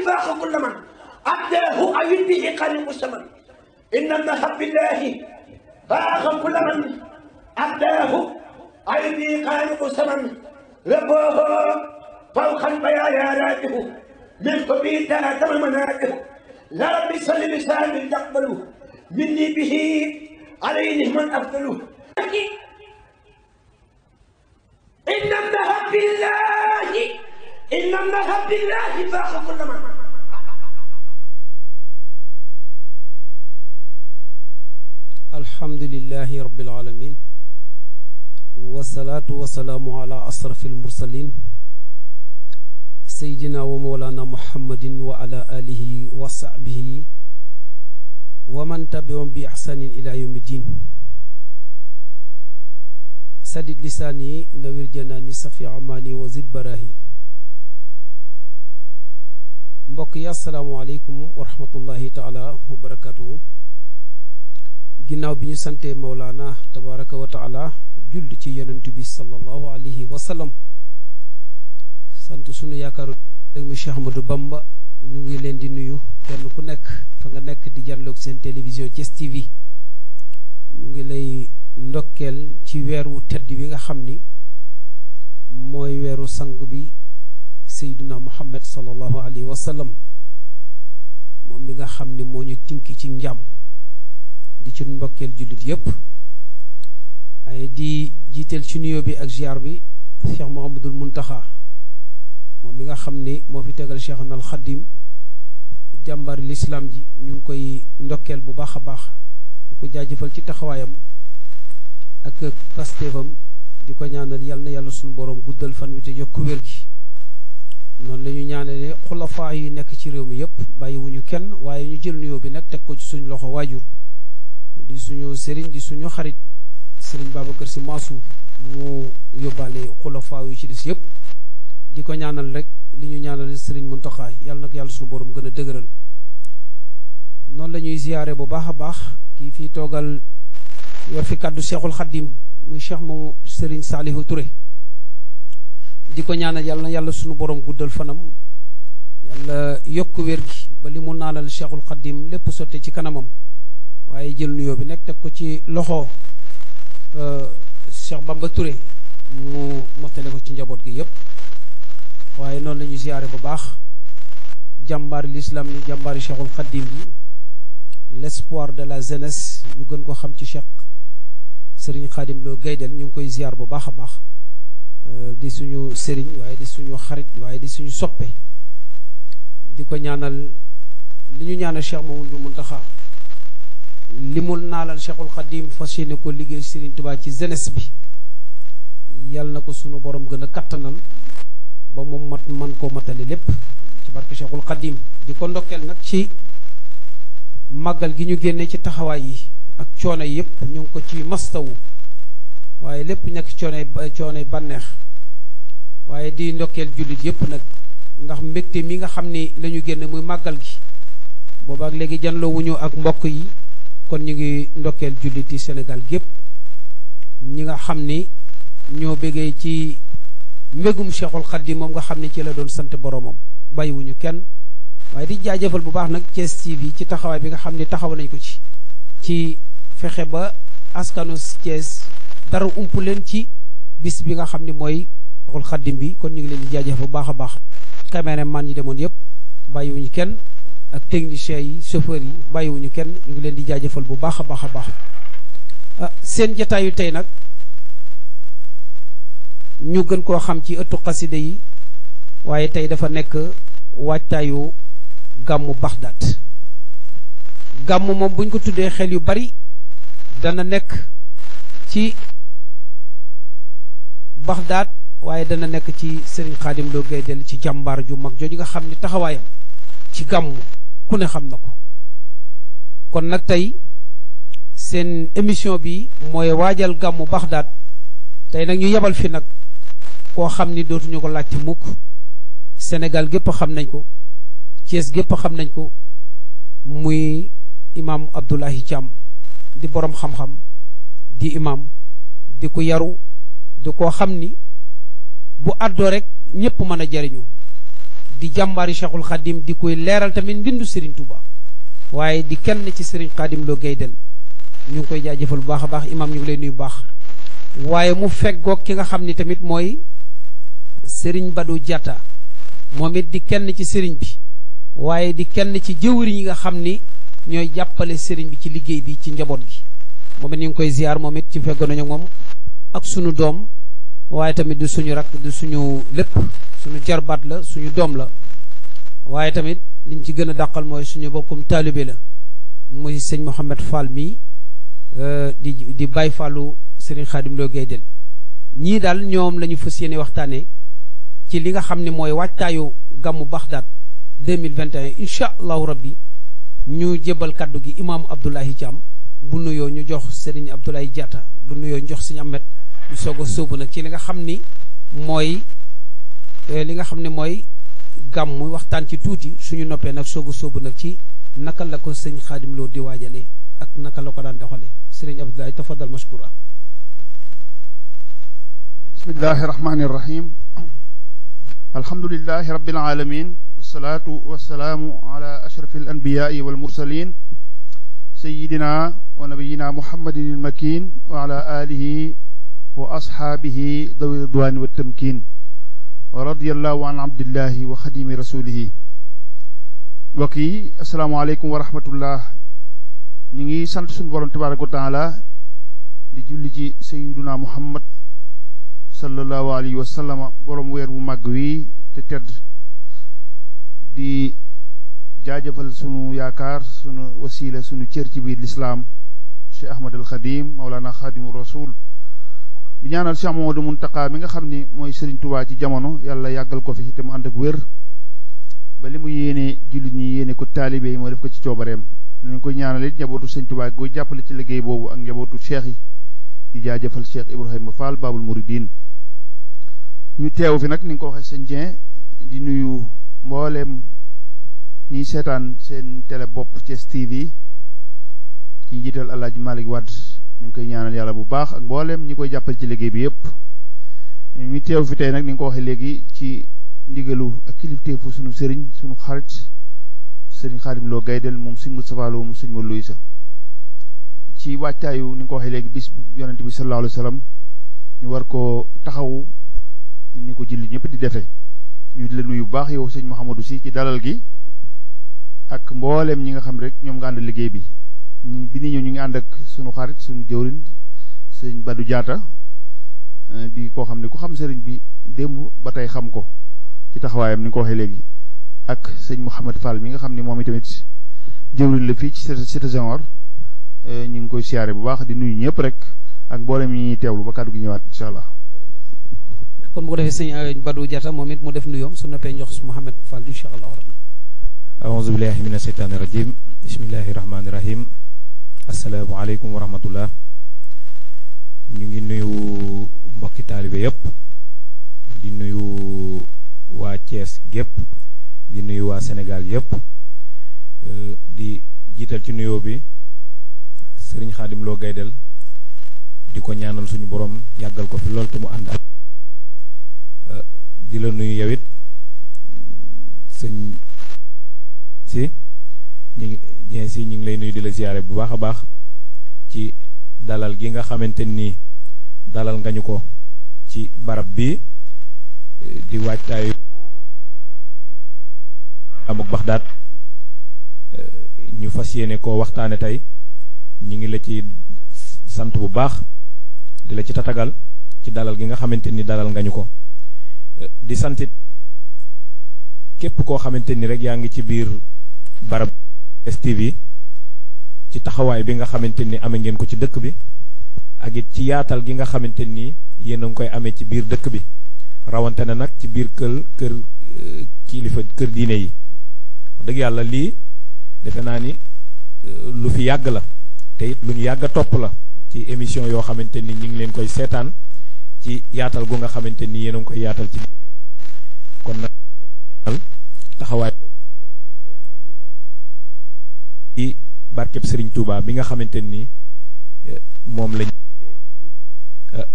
فاق كل من أبداه أيد به قلب السمن إن النهب بالله فاق كل من أبداه أيد به قلب السمن ربه فوق البيايا راجه من قبيل تم مناجه لا رب صل بسال يقبله مني به عليه من أفضله إن النهب بالله فاق كل من الحمد لله رب العالمين والصلاة والسلام على أشرف المرسلين سيدنا ومولانا محمد وعلى آله وصحبه ومن تبعهم بإحسان إلى يوم الدين سدد لساني نوير جناني صفي عماني وزد براهي mbokk assalamu alaykum wa rahmatullahi ta'ala wa barakatuh ginaaw biñu sante Mawlana tabaraka wa ta'ala julli ci yonent bi sallallahu alayhi wa sallam sant sunu yaakaaru mi Cheikh Ahmadou Bamba ñu ngi leen di nuyu kenn ku nekk fa nga nekk di janloog seen télévision Thiès TV ñu ngi lay ndokkeel ci weeru tedd wi nga xam ni mooy weeru sang bi Seydina Muhammad sallallahu alayhi wa sallam moom mi nga xam ni moo ñu tinki ci njàm di ci ndokkeel jullit yépp ay di jiiteel ci nuyoo bi ak ziar bi Cheikh Mouhamadoul Mountakha moom mi nga xam ni moo fi tegal Cheikhna al Khadim jàmbari l'islam ji ñu ngi koy ndokkeel bu baax a baax di ko jaajëfal ci taxawaayam ak pastéefam di ko ñaanal yal na yàlla suñu borom guddal fan wi te yokku wér gi noonu la ñu ñaanale xulafaa yi nekk ci réew mi yëpp bàyyiwuñu kenn waaye ñu jël nuyoo bi nag teg ko ci suñu loxo waajur di suñu sëriñ di suñu xarit sëriñ Babacar Sy Mansour mu yóbbaale xulafaa yi ci des yëpp di ko ñaanal rek li ñu ñaanal sëriñ Mountakha yàlla nag yàlla suñu borom gën a dëgëral noonu la ñuy ziyaare bu baax a baax kii fii toogal yor fi kàddu Cheikhul Khadim muy cheikh moomu sëriñ Salihu Touré di ko ñaanal yàlla na yàlla suñu borom guddal fanam yàlla yokk wér gi ba li mu naanal Cheikhul Khadim lépp sotte ci kanamam waaye jël nuyoo bi nekk teg ko ci loxo Cheikh Bamba Touré mu mottale ko ci njaboot gi yépp waaye noonu la ñuy ziyaare bu baax jàmbaari l'islam ni jàmbaari Cheikhul Khadim bi l'espoir de la jeunesse ñu gën ko xam ci Cheikh Serigne Khadim Lo Gaydel ñu ngi koy ziyaar bu baax a baax di suñu sëriñ waaye di suñu xarit waaye di suñu soppe di ko ñaanal li ñu ñaanal Cheikh Mouhamadoul Mountakha li mu naalal Cheikhul Khadim fas yéene ko liggéey Serigne Touba ci jeunesse bi yàlla na ko suñu borom gën a kattanal ba mu mat man koo matale lépp ci barke Cheikhul Khadim di ko ndokkeel nag ci màggal gi ñu génne ci taxawaay yi ak coono yépp ñu ngi ko ci mastawu waaye lépp nekk coonoy bànneex waaye di ndokkeel jullit yépp nag ndax mbégte mi nga xam ni la ñu génn muy màggal gi boobaak léegi janloo wuñu ak mbokk yi kon ñu ngi ndokkeel jullit yi Sénégal gépp ñi nga xam ni ñoo bëggee ci mbégum Cheikhul Khadim moom nga xam ni ci la doon sant boromam bàyyiwuñu kenn waaye di jaajëfal bu baax nag Thiès TV ci taxawaay bi nga xam ni taxaw nañ ko ci fexe ba askanu Thiès dara ump leen ci bis bi nga xam ni mooy Cheikhul Khadim bi kon ñu ngi leen di jaajëf bu baax a baax caméraman yi demoon yëpp bàyyiwuñu kenn ak techniciens yi chauffeurs yi bàyyiwuñu kenn ñu ngi leen di jaajëfal bu baax a baax a baax seen jataayu tey nag ñu gën koo xam ci ëttu xasida yi waaye tey dafa nekk waajtaayu gàmmu Baxdaat gàmmu moom buñ ko tuddee xel yu bari dana nekk ci Baxdaat waaye dana nekk ci Serigne Khadim Lo Gaydel ci jàmbaar ju mag jooju nga xam ni taxawaayam ci gàmmu ku ne xam na ko kon nag tey seen émission bi mooy waajal gàmmu Baxdaat tey nag ñu yebal fi nag koo xam ni dootuñu ko laajte mukk Sénégal gépp xam nañ ko Thiès gépp xam nañ ko muy imam Abdoulaye Thiam di borom xam-xam di imam di ko yaru di ko xam ni bu àddoo rek ñépp mën a jariñu di jàmbaari Cheikhul Khadim di koy leeral tamit mbindu Serigne Touba waaye di kenn ci Serigne Khadim Lo Gaydel ñu ngi koy jaajëfal bu baax a baax imam ñu ngi lay nuyu bu baax waaye mu feggoog ki nga xam ni tamit mooy Serigne Badou Diatta moom it di kenn ci Serigne bi waaye di kenn ci jëwriñ yi nga xam ni ñooy jàppale Serigne bi ci liggéey bi ci njaboot gi moom it ñu ngi koy ziar moom it ci feggoon nañu moom ak sunu doom waaye tamit du suñu rak du suñu lépp suñu jarbaat la suñu doom la waaye tamit liñ ci gën a dàqal mooy suñu bokkum taalibe la muy sëñ Mouhamed Fall mii di Baye Fallu Serigne Khadim Lo Gaydel ñii daal ñoom la ñu fas yéene waxtaanee ci li nga xam ne mooy waajtaayu gàmmu Baxdaad 2021 incha allahu rabbi ñu jébal kaddu gi imam Abdoulaye Thiam bu nuyoo ñu jox Serigne Abdoulaye Diatta bu nuyoo ñu jox Serigne Ahmed ñu soog a sóobu nag ci li nga xam ni mooy gàmm waxtaan ci tuuti suñu noppee nag soog a sóobu nag ci naka la ko sëñ Khadim Lo di waajalee ak naka la ko daan doxalee Serigne Abdoulaye tafadal mashkura. bismillahi rahmani rahim alhamdulillahi rabbil alamin wassalatu wassalaamu ala ashrafi al anbiyai wal mursalin sayyidina wa nabiyina muhammadin al makin wa ala alihi wa ashaabihi dawi ridwani wa tamkin wa radiyallahu an abdillahi wa xadimi rasulihi. mbokk yi asalaamaaleykum wa rahmatullah. ñu ngi sant suñu borom tabaraka wa taala di julli ci sayyiduna muhammad sallallahu alayhi wa sallam borom weer bu màgg wi te tedd di jaajëfal sunu yaakaar sunu wasila sunu cër ci biir lislaam Cheikh Ahmad al Khadim Mawlana Khadimu Rasul di ñaanal Cheikh Mamadou Muntaqa mi nga xam ni mooy Serigne Touba ci jamono yàlla yàggal ko fi te mu ànd ak wér ba li mu yéene jullit ñi yéene ko taalibe yi moo def ko ci coobareem nañ koy ñaanal it njabootu Serigne Touba go jàppale ci liggéey boobu ak njabootu cheikh yi di jaajëfal Cheikh Ibrahima Fall Babul Mouridine ñu teew fi nag ni nga ko waxee sëñ Dieng di nuyu mbooleem ñiy seetaan seen télé bopp Thiès TV ci njiital Alaaji Malick Wade ñu ngi koy ñaanal yàlla bu baax ak mbooleem ñi koy jàppale ci liggéey bi yëpp ñu teew fi tey nag ni nga ko waxee léegi ci ndigalu ak kilifteefu sunu sëriñ sunu xarit sëriñ Khadim Lo Gaydel moom sëñ Moustapha Lo moom sëñ Modou Louisa ci wàccaayu ni nga ko waxee léegi bis yonent bi sallallahu alayhi wa sallam ñu war ko taxawu ni ko julli ñëpp di defee ñu di la nuyu bu baax yow sëñ Mouhamadou Sy ci dalal gi ak mboolem ñi nga xam rek ñoom nga ànd liggéey bi bi ni ñëw ñu ngi ànd ak sunu xarit sunu jëwrin sëñ Badou Diatta di koo xam ne ku xam sëriñ bi démb ba tey xam ko ci taxawaayam ni nga ko waxee léegi ak sëñ Mouhamed Fall mi nga xam ne moom itamit jëwrin la fii ci Cité Senghor ñu ngi koy siyaare bu baax di nuyu ñëpp rek ak mboolem ñi ñuy teewlu ba kàddu gi ñëwaat incha allah. kon bu ko defee sëñ Badou Diatta moom it mu def nuyoom su noppee jox Mouhamed Fall incha allah rabbi. aouzu billahi mina sheytaani rajim bismillahi rahmaani rahim asalaamaaleykum wa rahmatullah. ñu ngi nuyu mbokki taalibe yëpp di nuyu waa Thiès gépp di nuyu waa Sénégal yëpp di jiital ci nuyoo bi Serigne Khadim Lo Gaydel di ko ñaanal suñu borom yàggal ko fi lool te mu ànd ak di la nuyu yow it sëñ si ñu ngi lay nuyu di la ziyaare bu baax a baax ci dalal gi nga xamante ni dalal nga ñu ko ci barab bi di waajtaayu amuk Baxdaad ñu fas yéene koo waxtaane tey ñu ngi la ci sant bu baax di la ci tatagal ci dalal gi nga xamante ni dalal nga ñu ko di santit képp koo xamante ni rek yaa ngi ci biir barab STV ci taxawaay bi nga xamante ni amee ngeen ko ci dëkk bi ak it ci yaatal gi nga xamante ni yéen a ngi koy amee ci biir dëkk bi rawante na nag ci biir kër kilifa kër diine yi wax dëgg yàlla lii defe naa ni lu fi yàgg la te it lu ñu yàgg a topp la ci émission yoo xamante ni ñu ngi leen koy seetaan ci yaatal gu nga xamante ni yéen a ngi koy yaatal ci biir kon nag ñaanal taxawaay ci barkeb Serigne Touba bi nga xamante ni moom lañ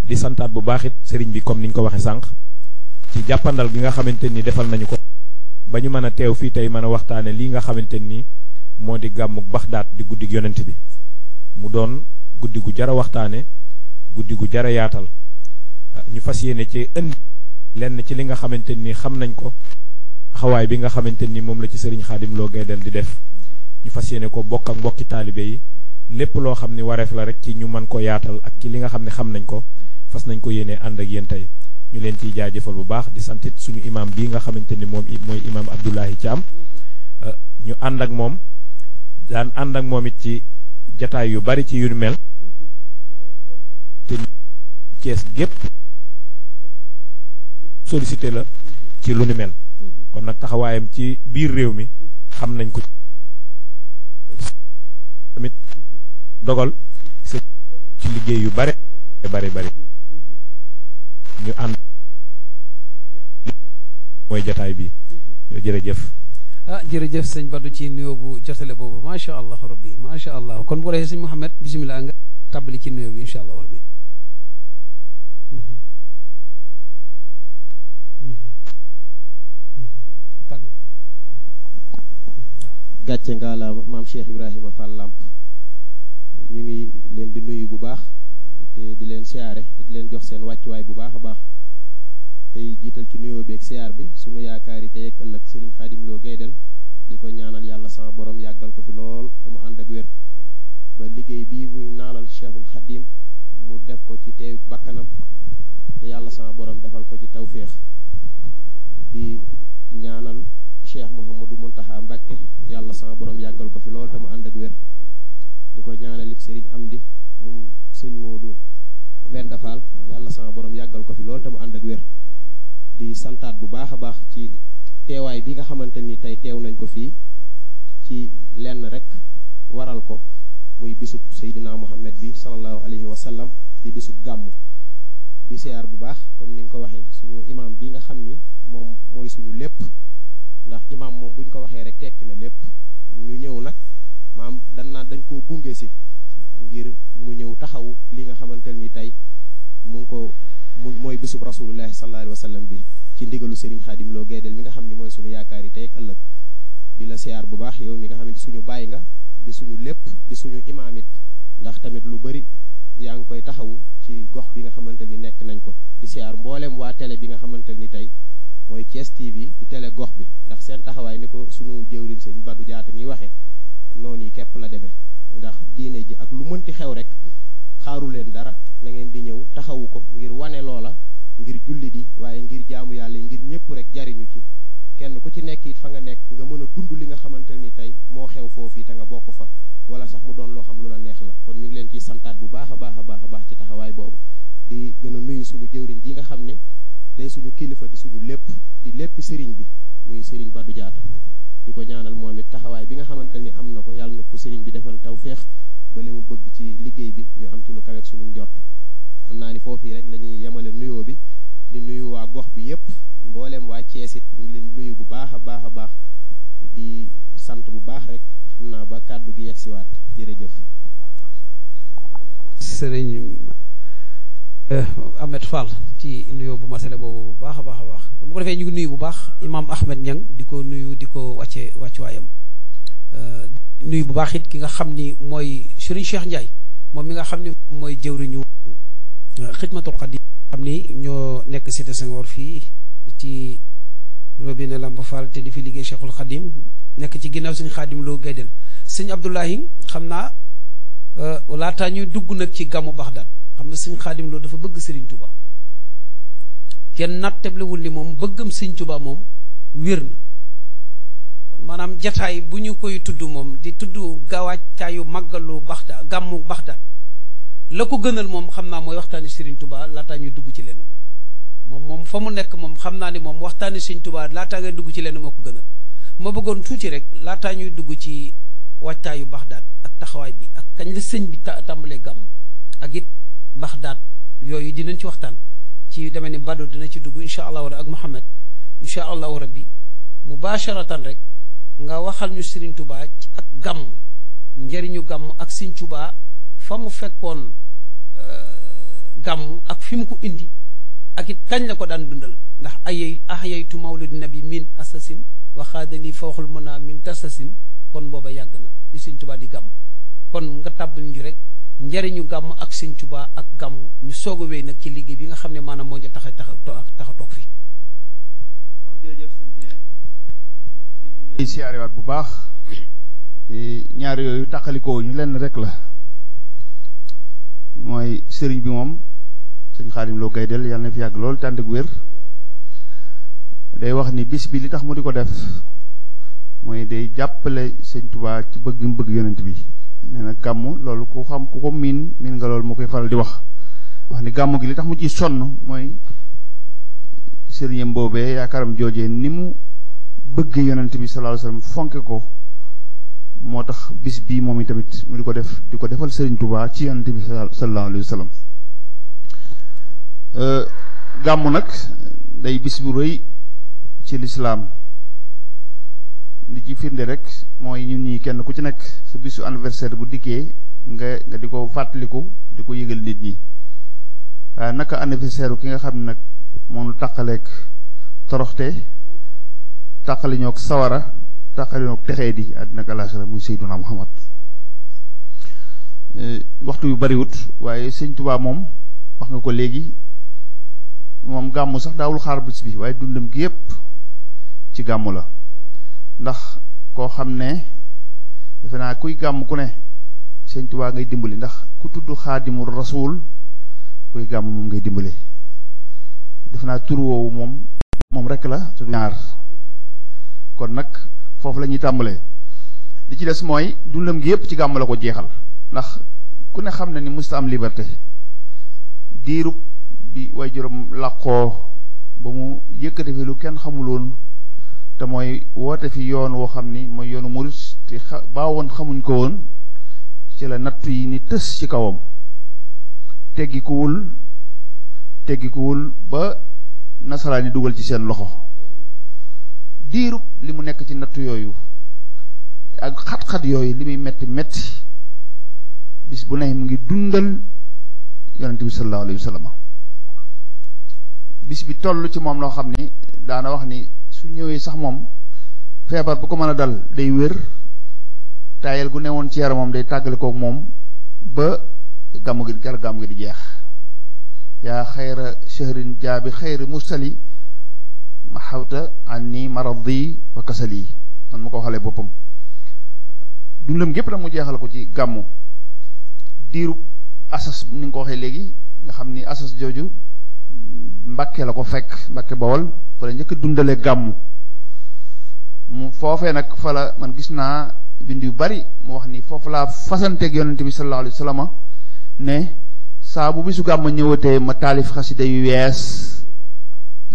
di santaat bu baax it Serigne bi comme niñ ko waxee sànq ci jàppandal gi nga xamante ni defal nañu ko ba ñu mën a teew fii tey mën a waxtaane lii nga xamante ni moo di gàmmuk Baxdaad di guddi yonent bi mu doon guddi gu jara waxtaane guddi gu jara yaatal ñu fas yéene ci indi lenn ci li nga xamante ni xam nañ ko xawaay bi nga xamante ni moom la ci sëriñ Xaadim Lo Gaydel di def ñu fas yéene ko bokk ak mbokki taalibe yi lépp loo xam ni wareef la rek ci ñu mën ko yaatal ak ci li nga xam ne xam nañ ko fas nañ ko yéene ànd ak yéen tey ñu leen ciy jaajëfal bu baax di santit suñu imam bii nga xamante ni moom mooy imam Abdoulahi Thiam ñu ànd ak moom daan ànd ak moom it ci jataay yu bari ci yu mel te Cees gépp sollicité la ci lu ni mel kon nag taxawaayam ci biir réew mi xam nañ ko tamit dogal ci liggéey yu bari ñu ànd mooy jataay bi jërëjëf jërëjëf sëñ Badou ci nuyoo bu jotale boobu macha allah rabbi macha allah kon bu ko defee sëñ Mouhamed bisimilah nga tàbbali ci nuyoo bi incha allah rabbi gàcce nga la maam Cheikh Ibrahima Fall Lamp ñu ngi leen di nuyu bu baax te di leen siyaare te di leen jox seen wàccuwaay bu baax a baax tey jiital ci nuyoo beeg siyaar bi sunu yaakaar yi tey ak ëllëg Serigne Khadim Lo Gaydel di ko ñaanal yàlla sama borom yàggal ko fi lool dama ànd ak wér ba liggéey bii buy naalal Cheikhul Khadim mu def ko ci teew bakkanam te yàlla sama borom defal ko ci tawféex di ñaanal Cheikh Mouhamadou Mountakha Mbacké yàlla sama borom yàggal ko fi lool te mu ànd ak wér di ko ñaanal it Serigne Amdi moom sëñ Modou Mbenda Fall yàlla sama borom yàggal ko fi lool te mu ànd ak wér di santaat bu baax a baax ci teewaay bi nga xamante ni tey teew nañ ko fii ci lenn rek waral ko muy bisub Seydina Muhammad bi sallallahu alayhi wa sallam di bisub gàmmu di siyaar bu baax comme ni nga ko waxee suñu imam bi nga xam ni moom mooy suñu lépp ndax imam moom buñ ko waxee rek tekki na lépp ñu ñëw nag maam dañ koo gunge si ngir mu ñëw taxaw li nga xamante ni tey mooy bisub rasulullahi sallallahu alayhi wa sallam bi ci ndigalu Serigne Khadim Lo Gaydel mi nga xam ni mooy suñu yaakaar yi tey ak ëllëg di la siyaar bu baax yow mi nga xamante suñu bàyyi nga di suñu lépp di suñu imaam it ndax tamit lu bari yaa ngi koy taxawu ci gox bi nga xamante ni nekk nañ ko di siyaar mboolem waa télé bi nga xamante ni tey mooy Thiès TV di télé gox bi ndax seen taxawaay ni ko suñu jëwriñ sëñ Badou Diatta mi waxee noonu yi képp la demee ndax diine ji ak lu mënti xew rek xaaru leen dara na ngeen di ñëw taxawu ko ngir wane loola ngir julli di waaye ngir jaamu yàlla ngir ñëpp rek jariñu ci kenn ku ci nekk it fa nga nekk nga mën a dund li nga xamante ni tey moo xew foofu te nga bokk fa wala sax mu doon loo xam lu la neex la kon ñu ngi leen ciy santaat bu baax a baax a baax a baax ci taxawaay boobu di gën a nuyu suñu jëwriñ ji nga xam ne day suñu kilifa di suñu lépp di léppi sëriñ bi muy sëriñ Badou Diatta di ko ñaanal moom it taxawaay bi nga xamante ni am na ko yàlla na ko sëriñ bi defal tawféex ba li mu bëgg ci liggéey bi ñu am ci lu kaweek suñu njort xam naa ni foofii rek la ñuy yemale nuyoo bi di nuyu waa gox bi yépp mboolem waa Thiès it ñu ngi leen nuyu bu baax a baax a baax di sant bu baax rek xam naa ba kàddu gi yegsiwaat jërëjëf. sëriñ Ahmed Fall ci nuyoo bu masale boobu bu baax a baax a baax bu ko defee ñu ngi nuyu bu baax imaam Ahmed Niang di ko nuyu di ko wàccuwaayam nuyu bu baax it ki nga xam ni mooy Serigne Cheikh Ndiaye moom mi nga xam ni mooy jëwriñu xidmatul xadim xam ni ñoo nekk cité Senghor fii ci robinet Lamp Fall te di fi liggéey Cheikhul Xadim nekk ci ginnaaw sëñ Khadim Lo Gaydel sëñ Abdoulahi xam naa laataa ñuy dugg nag ci gàmmu Baxdaad xam nga sëñ Khadim Lo dafa bëgg Serigne Touba kenn nattablewul ni moom bëggam sëñ Touba moom wér na kon maanaam jataay bu ñu koy tudd moom di tudd gawaacaayu màggalu Baxdaad gàmmu Baxdaad la ko gënal moom xam naa mooy waxtaani Serigne Touba laataa ñuy dugg ci lenn moom fa mu nekk moom xam naa ni moom waxtaani Serigne Touba laataa ngay dugg ci lenn moo ko gënal ma bëggoon tuuti rek laataa ñuy dugg ci wàccaayu Baxdaad ak taxawaay bi ak kañ la sëñ bi tàmbalee gàmm ak it Baxdaad yooyu dinañ ci waxtaan ci demee ni Badou dina ci dugg incha allahu ak Mouhamed incha allahu rabbi mubasharatan rek nga waxal ñu Serigne Touba ci ak gàmm njëriñu gàmm ak Serigne Touba fa mu fekkoon gàmm ak fi mu ko indi ak it kañ la ko daan dundal ndax ahyaytu mawlid nabi min asasin waxaadali fawxul mën naa min tasasin kon booba yàgg na bi sëñ Tuubaa di gàmm kon nga tàbbal ñu rek njariñu gàmm ak sëñ Tuubaa ak gàmm ñu soog a wéy nag ci liggéey bi nga xam ne maanaam moo ñu tax a toog fii. waaw jërëjëf sëñ Dieng ñu lay siyaarewaat bu baax ñaar yooyu tàqalikoo ñu lenn rek la mooy sëriñ bi moom sëñ Xaadim Lo Gaydel yàlla na fi yàgg lool tànd ak wér day wax ni bis bi li tax mu di ko def mooy day jàppale sëñ Tuubaa ci bëgg mu bëgg yonent bi nee na gàmm loolu ku xam ku ko miin nga loolu moo koy faral di wax ni gàmm gi li tax mu ciy sonn mooy sëriñam boobee yaakaaram joojee ni mu bëgg yonent bi sallallahu alayhi wasallam fonke ko moo tax bis bii moom itamit mu di ko defal sëriñ Tuubaa ci yonent bi sallallahu alayhi wasallam gàmm nag day bis bu rëy ci lislaam li ci firnde rek mooy ñun ñi kenn ku ci nekk sa bisu anniversaire bu dikkee nga di ko fàttaliku di ko yëgal nit ñi waaye naka anniversaire ki nga xam ne nag moonu tàqaleeg toroxte tàqali ñoog sawara tàqali ñoog texee di àddina ak àllaaxira muy Seydina Muhammad waxtu yu bariwut waaye sëñ Tuubaa moom wax nga ko léegi moom gàmmu sax daawul xaar bis bi waaye dundam gi yépp ci gàmmu la ndax koo xam ne defe naa kuy gàmm ku ne sëñ Tuubaa ngay dimbali ndax ku tudd Xaadimu Rasuul kuy gàmm moom ngay dimbali defe naa tur woowu moom rek la su ñaar kon nag foofu la ñuy tàmbalee li ci des mooy dundam gi yépp ci gàmm la ko jeexal ndax ku ne xam ne ni musta am liberté diirub bi way juróom làqoo ba mu yëkkati fi lu kenn xamuloon te mooy woote fi yoon woo xam ni mooy yoonu murit te baawoon xamuñ ko woon ci la nattu yi ni tës ci kawam teggikuwul ba nasaraan yi dugal ci seen loxo diirub li mu nekk ci nattu yooyu ak xat-xat yooyu li muy metti bis bu ne mu ngi dundal yonente bi sallallahu alayhi wa sallam bis bi toll ci moom loo xam ni daana wax ni su ñëwee sax moom feebar bu ko mën a dal day wér taayal gu newoon ci yaramam day tàggale kook moom ba gàmmu gi di jeex yaa xayra shahrin jaabi xayri mursali ma xawta anni maradi wa kasali man ma ko waxalee boppam dundam gépp nag mu jeexal ko ci gàmmu diiru asas ni nga ko waxee léegi nga xam ni asas jooju Mbàkke la ko fekk Mbàkke Bawol fa la njëkk dundale gàmmu mu foofee nag fa la man gis naa bind yu bari mu wax ni foofu laa fasanteeg yonente bi sallallahu alayhi wa sallam ne saa bu bisu gàmm ñëwatee ma taalif xasida yu yees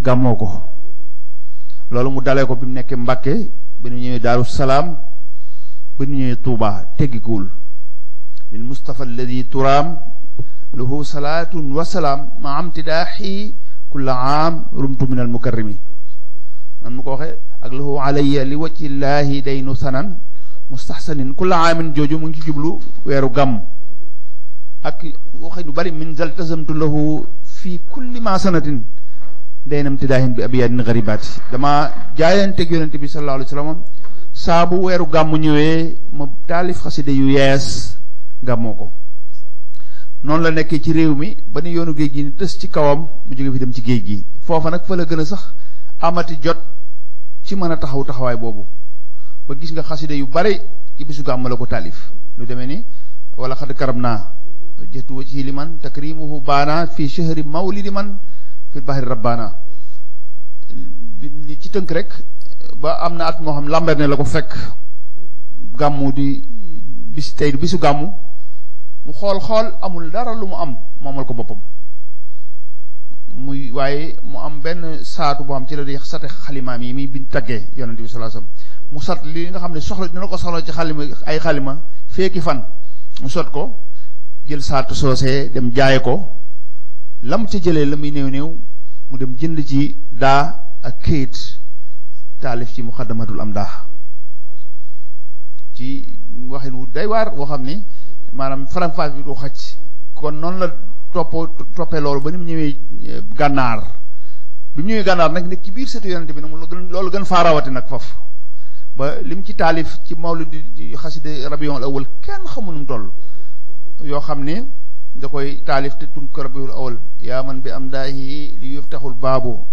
gàmmoo ko loolu mu dalee ko bi mu nekkee Mbàkke ba ñu ñëwee Daaru Salaam ba ñu ñëwee Tuubaa teggikuwul lil Mustafa alladi turaam lahu salaatun wa salaam ma amtidaaxi kulla aam rumtu min al mukarrimi nan mu ko waxee ak lahu alayya li wajhillaahi daynu sanan mustaxsanin kulla aamin jooju mu ngi ci jublu weeru gàmm ak waxe lu bari min zaltazamtu lahu fi kulli ma sanatin daynam tidaahin bi abiyaadin garibaati dama jaayanteeg yonente bi sallallahu alayhi wa sallam saa bu weeru gàmm ñëwee ma taalif xasida yu yees gàmmoo ko noonu la nekkee ci réew mi ba ni yoonu géej gi ni tës ci kawam mu jóge fi dem ci géej gi foofa nag fa la gën a sax amati jot ci mën a taxawaay boobu ba gis nga xasida yu bare ci bisu gàmm la ko taalif lu demee ni wala xad karam naa jëtu wa ci liman takrimuhu baana fi shahri mawlidi man fi bahri rabbana li ci tënk rek ba am na at moo xam lamber ne la ko fekk gàmmu di bisu gàmmu mu xool amul dara lu mu am moomal ko boppam muy waaye mu am benn saatu boo xam ci la di sate xalimaam yi muy bind taggee yonente bi sallallahu alayhi wasallam mu sat li nga xam ne soxla dina ko soxla ci xalima feeki fan mu sot ko jël saatu soosee dem jaay ko lam ca jëlee la muy néew mu dem jënd ci daa ak këyit taalif ci muxaddamatul am daa ci waxin wu day waar woo xam ni maanaam faram-fàcce bi du xaj kon noonu la toppee loolu ba ni mu ñëwee gànnaar bi mu ñëwee gànnaar nag nekk ci biir seetu yonente bi nag loolu gën faa rawati nag foofu ba lim ci taalif ci mawlidi xasida rabiul awal kenn xamul nu mu toll yoo xam ne da koy taalif te tun ko rabiul awal yaa man bi am daahi li yuftaxul baabu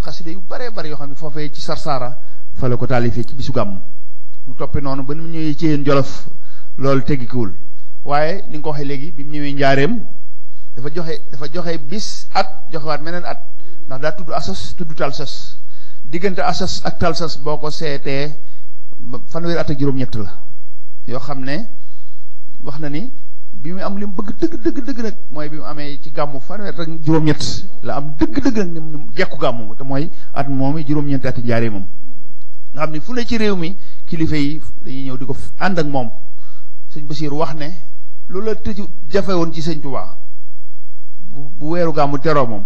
xasida yu baree bari yoo xam ne foofee ci Sarsara fa la ko taalifee ci bisu gàmm mu toppee noonu ba ni mu ñëwee ci yéen Jolof loolu teggikuwul waaye ni nga ko waxee léegi bi mu ñëwee njaareem dafa joxe bis at joxewaat meneen at ndax daa tudd asas tudd talsas diggante asas ak talsas boo ko seetee fanweeri at ak juróom-ñett la yoo xam ne wax na ni bi mu am li mu bëgg dëgg nag mooy bi mu amee ci gàmmu fanweeri at ak juróom-ñett la am dëgg nag ni mu jekku gàmmu te mooy at moom juróom-ñeenti ati njaaree moom nga xam ne fu ne ci réew mi kilifa yi dañuy ñëw di ko ànd ak moom sëñ Basiir wax ne loolu la tëju jafe woon ci sëñ Tuubaa bu weeru gàmmu teroo moom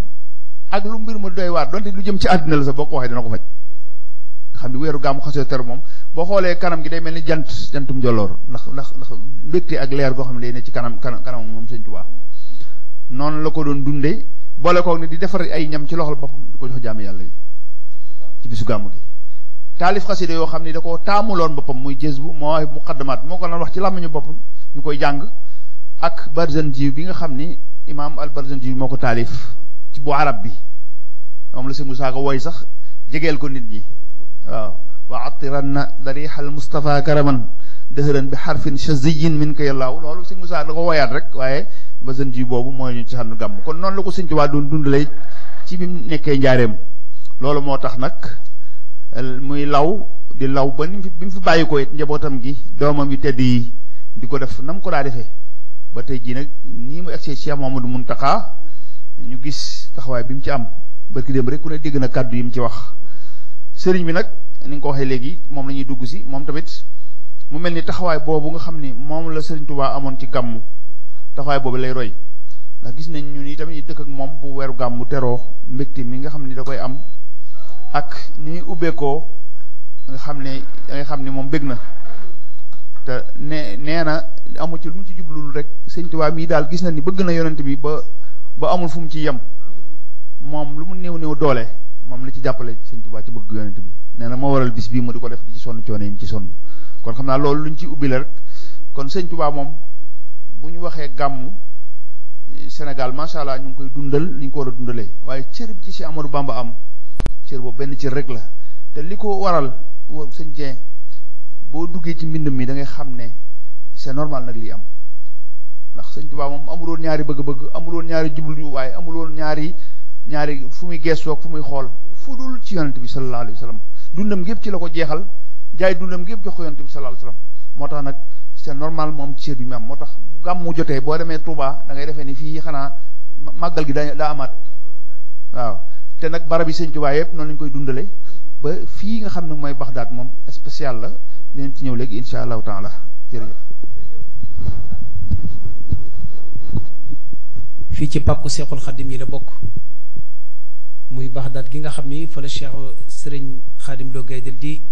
ak lu mbir ma doy waar donte lu jëm ci àddina la sax boo ko waxee dana ko faj nga xam ne weeru gàmmu xasee ter moom boo xoolee kanam gi day mel ni jantum jolloor ndax mbégte ak leer goo xam ne day ne ci kanam moom sëñ Tuubaa noonu la ko doon dundee boole koog ne di defar ay ñam ci loxol boppam di ko jox jaam yàlla yi ci bisu gàmmu gi taalif xasida yoo xam ne da koo taamuloon boppam muy jës bu moo muqaddamaat moo ko doon wax ci làmmiñu boppam ñu koy jàng ak Barzanji bi nga xam ni imaam al Barzanji moo ko taalif ci bu arab bi moom la sëñ Musaa ko woy sax jegeel ko nit ñi waaw wa atiranna darixal Mustafa karaman dëhëran bi xarfin shaziyin min ko yàllaaw loolu sëñ Musaa da ko woyaat rek waaye Barzanji boobu mooy ñu ci xam gàmm kon noonu la ko sëñ Tuubaa doon dundale ci bi mu nekkee njaareem loolu moo tax nag muy law di law ba ni bi mu fi bàyyi ko it njabootam gi doomam yu tedd yi di ko def na mu ko daa defee ba tey jii nag nii mu egsee Cheikh Mouhamadou Mountakha ñu gis taxawaay bi mu ci am barki démb rek ku ne dégg na kàddu yi mu ci wax sëriñ bi nag ni nga ko waxee léegi moom la ñuy dugg si moom tamit mu mel ni taxawaay boobu nga xam ni moom la sëriñ Touba amoon ci gàmmu taxawaay boobu lay roy ndax gis nañ ñun itamit ñu dëkk ak moom bu weeru gàmmu teroo mbégte mi nga xam ni da koy am ak ni ñuy ubbeekoo nga xam ne moom bég na te nee na amu ci lu mu ci jublul rek sëñ Tuubaa mii daal gis na ni bëgg na yonent bi ba amul fu mu ci yem moom lu mu néew doole moom la ci jàppale sëñ Tuubaa ci bëgg yonent bi nee na moo waral bis bii mu di ko def di ci sonn coono yi mu ci sonn kon xam naa loolu luñ ci ubbi la rek kon sëñ Tuubaa moom bu ñu waxee gàmmu Sénégal macha allah ñu ngi koy dundal ni ñu ko war a dundalee waaye cër bi ci si Amadou Bamba am cër boobu benn cër rek la te li ko waral sëñ Dieng boo duggee ci mbind mi da ngay xam ne c'est normal nag lii am ndax sëñ Tuubaa moom amuloon ñaari bëgg-bëgg amuloon ñaari jublu waaye amuloon ñaari fu muy geestoog fu muy xool fu dul ci yonent bi sallallahu alayhi wa sallam dundam gépp ci la ko jeexal jaay dundam gépp jox ko yonent bi sallallahu alayhi wa sallam moo tax nag c'est normal moom cër bi mu am moo tax bu gàmmu jotee boo demee Touba da ngay defee ni fii xanaa màggal gi daa amaat waaw te nag barab yi sëñ Tuubaa yëpp noonu lañu koy dundale ba fii nga xam ne mooy Baxdaad moom spécial la dinañ ci ñëw léegi insha allahu taala jërëjëf. fii ci pàkku Seexul Xadim yi la bokk muy Baxdaad gi nga xam ni fa la Cheikh Sëriñ Xadim Lo Gaydel di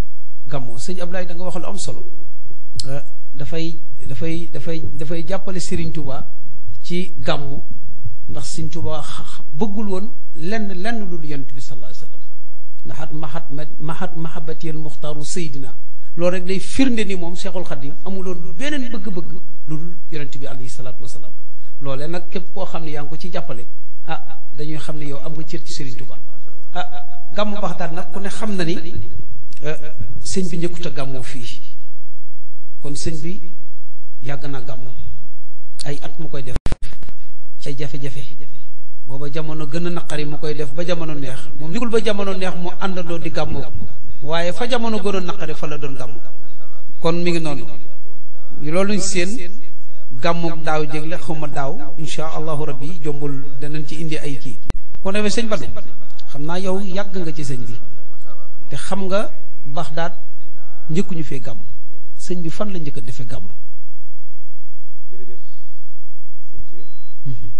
gàmmoo sëñ Ablaye da nga wax lu am solo dafay jàppale Sëriñ Tuubaa ci gàmmu ndax Sëriñ Tuubaa bëggul woon lenn lu dul yonent bi sallallahu alayhi wa sallam ndaxat mahabbatiyal muxtaaru saydina loolu rek day firnde ni moom Cheikhul Khadim amuloon beneen bëgg-bëgg lu dul yonent bi alayhi salaatu wasalaam loolee nag képp koo xam ne yaa ngi ko ci jàppale dañuy xam ne yow am nga cër ci Serigne Touba gàmmu Baxdaad nag ku ne xam na ni sëñ bi njëkkut a gàmmoo fii kon sëñ bi yàgg na gàmmu ay at mu koy def ay jafe-jafe booba jamono gën a naqari mu koy def ba jamono neex moom nigul ba jamono neex mu àndandoo di gàmmoo waaye fa jamono gënoon naqari fa la doon gàmmu kon mi ngi noonu loolu ñu seen gàmmu daaw jégle xawma daaw insha allahu rabbi jombul danañ ci indi ay kii kon defee sëñ Badou xam naa yow yàgg nga ci sëñ bi te xam nga Baxdaad njëkkuñu fee gàmm sëñ bi fan la njëkk a defee gàmm. jërëjëf sëñ si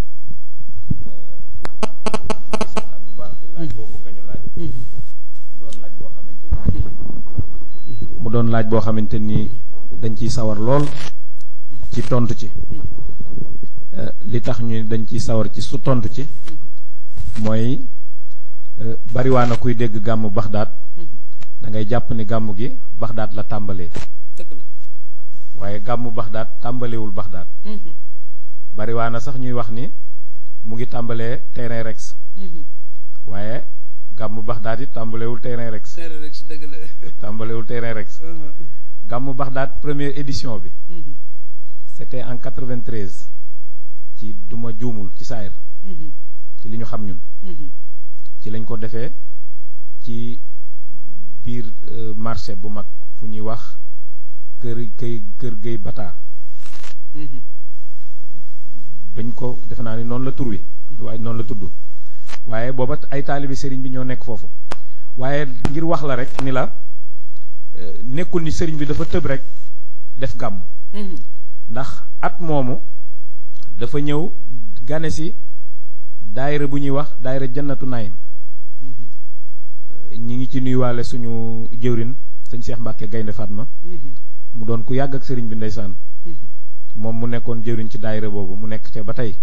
bu baax ci laaj boobu nga ñu laaj mu doon laaj boo xamante ni dañ ciy sawar lool ci tontu ci li tax ñu dañ ciy sawar ci su tontu ci mooy bariwaana kuy dégg gàmmu Baxdaad da ngay jàpp ni gàmmu gi Baxdaad la tàmbalee dëgg la waaye gàmmu Baxdaad tàmbalewul Baxdaad bari waa na sax ñuy wax ni mu ngi tàmbalee terrain Rex waaye gàmmu Baxdaad it tàmbalewul terrain Rex dëgg la tàmbalewul terrain Rex gàmmu Baxdaad première édition bi c'était en 93 ci duma juumul ci saayir ci li ñu xam ñun ci lañ ko defee ci biir marché bu mag fu ñuy wax kër Gueye Bata bañ ko defe naa ni noonu la tur wi waaye noonu la tudd waaye booba ay taalibi sëriñ bi ñoo nekk foofu waaye ngir wax la rek ni la nekkul ni sëriñ bi dafa tëb rek def gàmm ndax at moomu dafa ñëw gane si daayira bu ñuy wax daayira Jannatu Naim ñi ngi ci nuyuwaale suñu jëwrin sëñ Cheikh Mbacke Gaynde Fatma mu doon ku yàgg ak sëriñ bi ndeysaan moom mu nekkoon jëwriñ ci daayira boobu mu nekk ca ba tey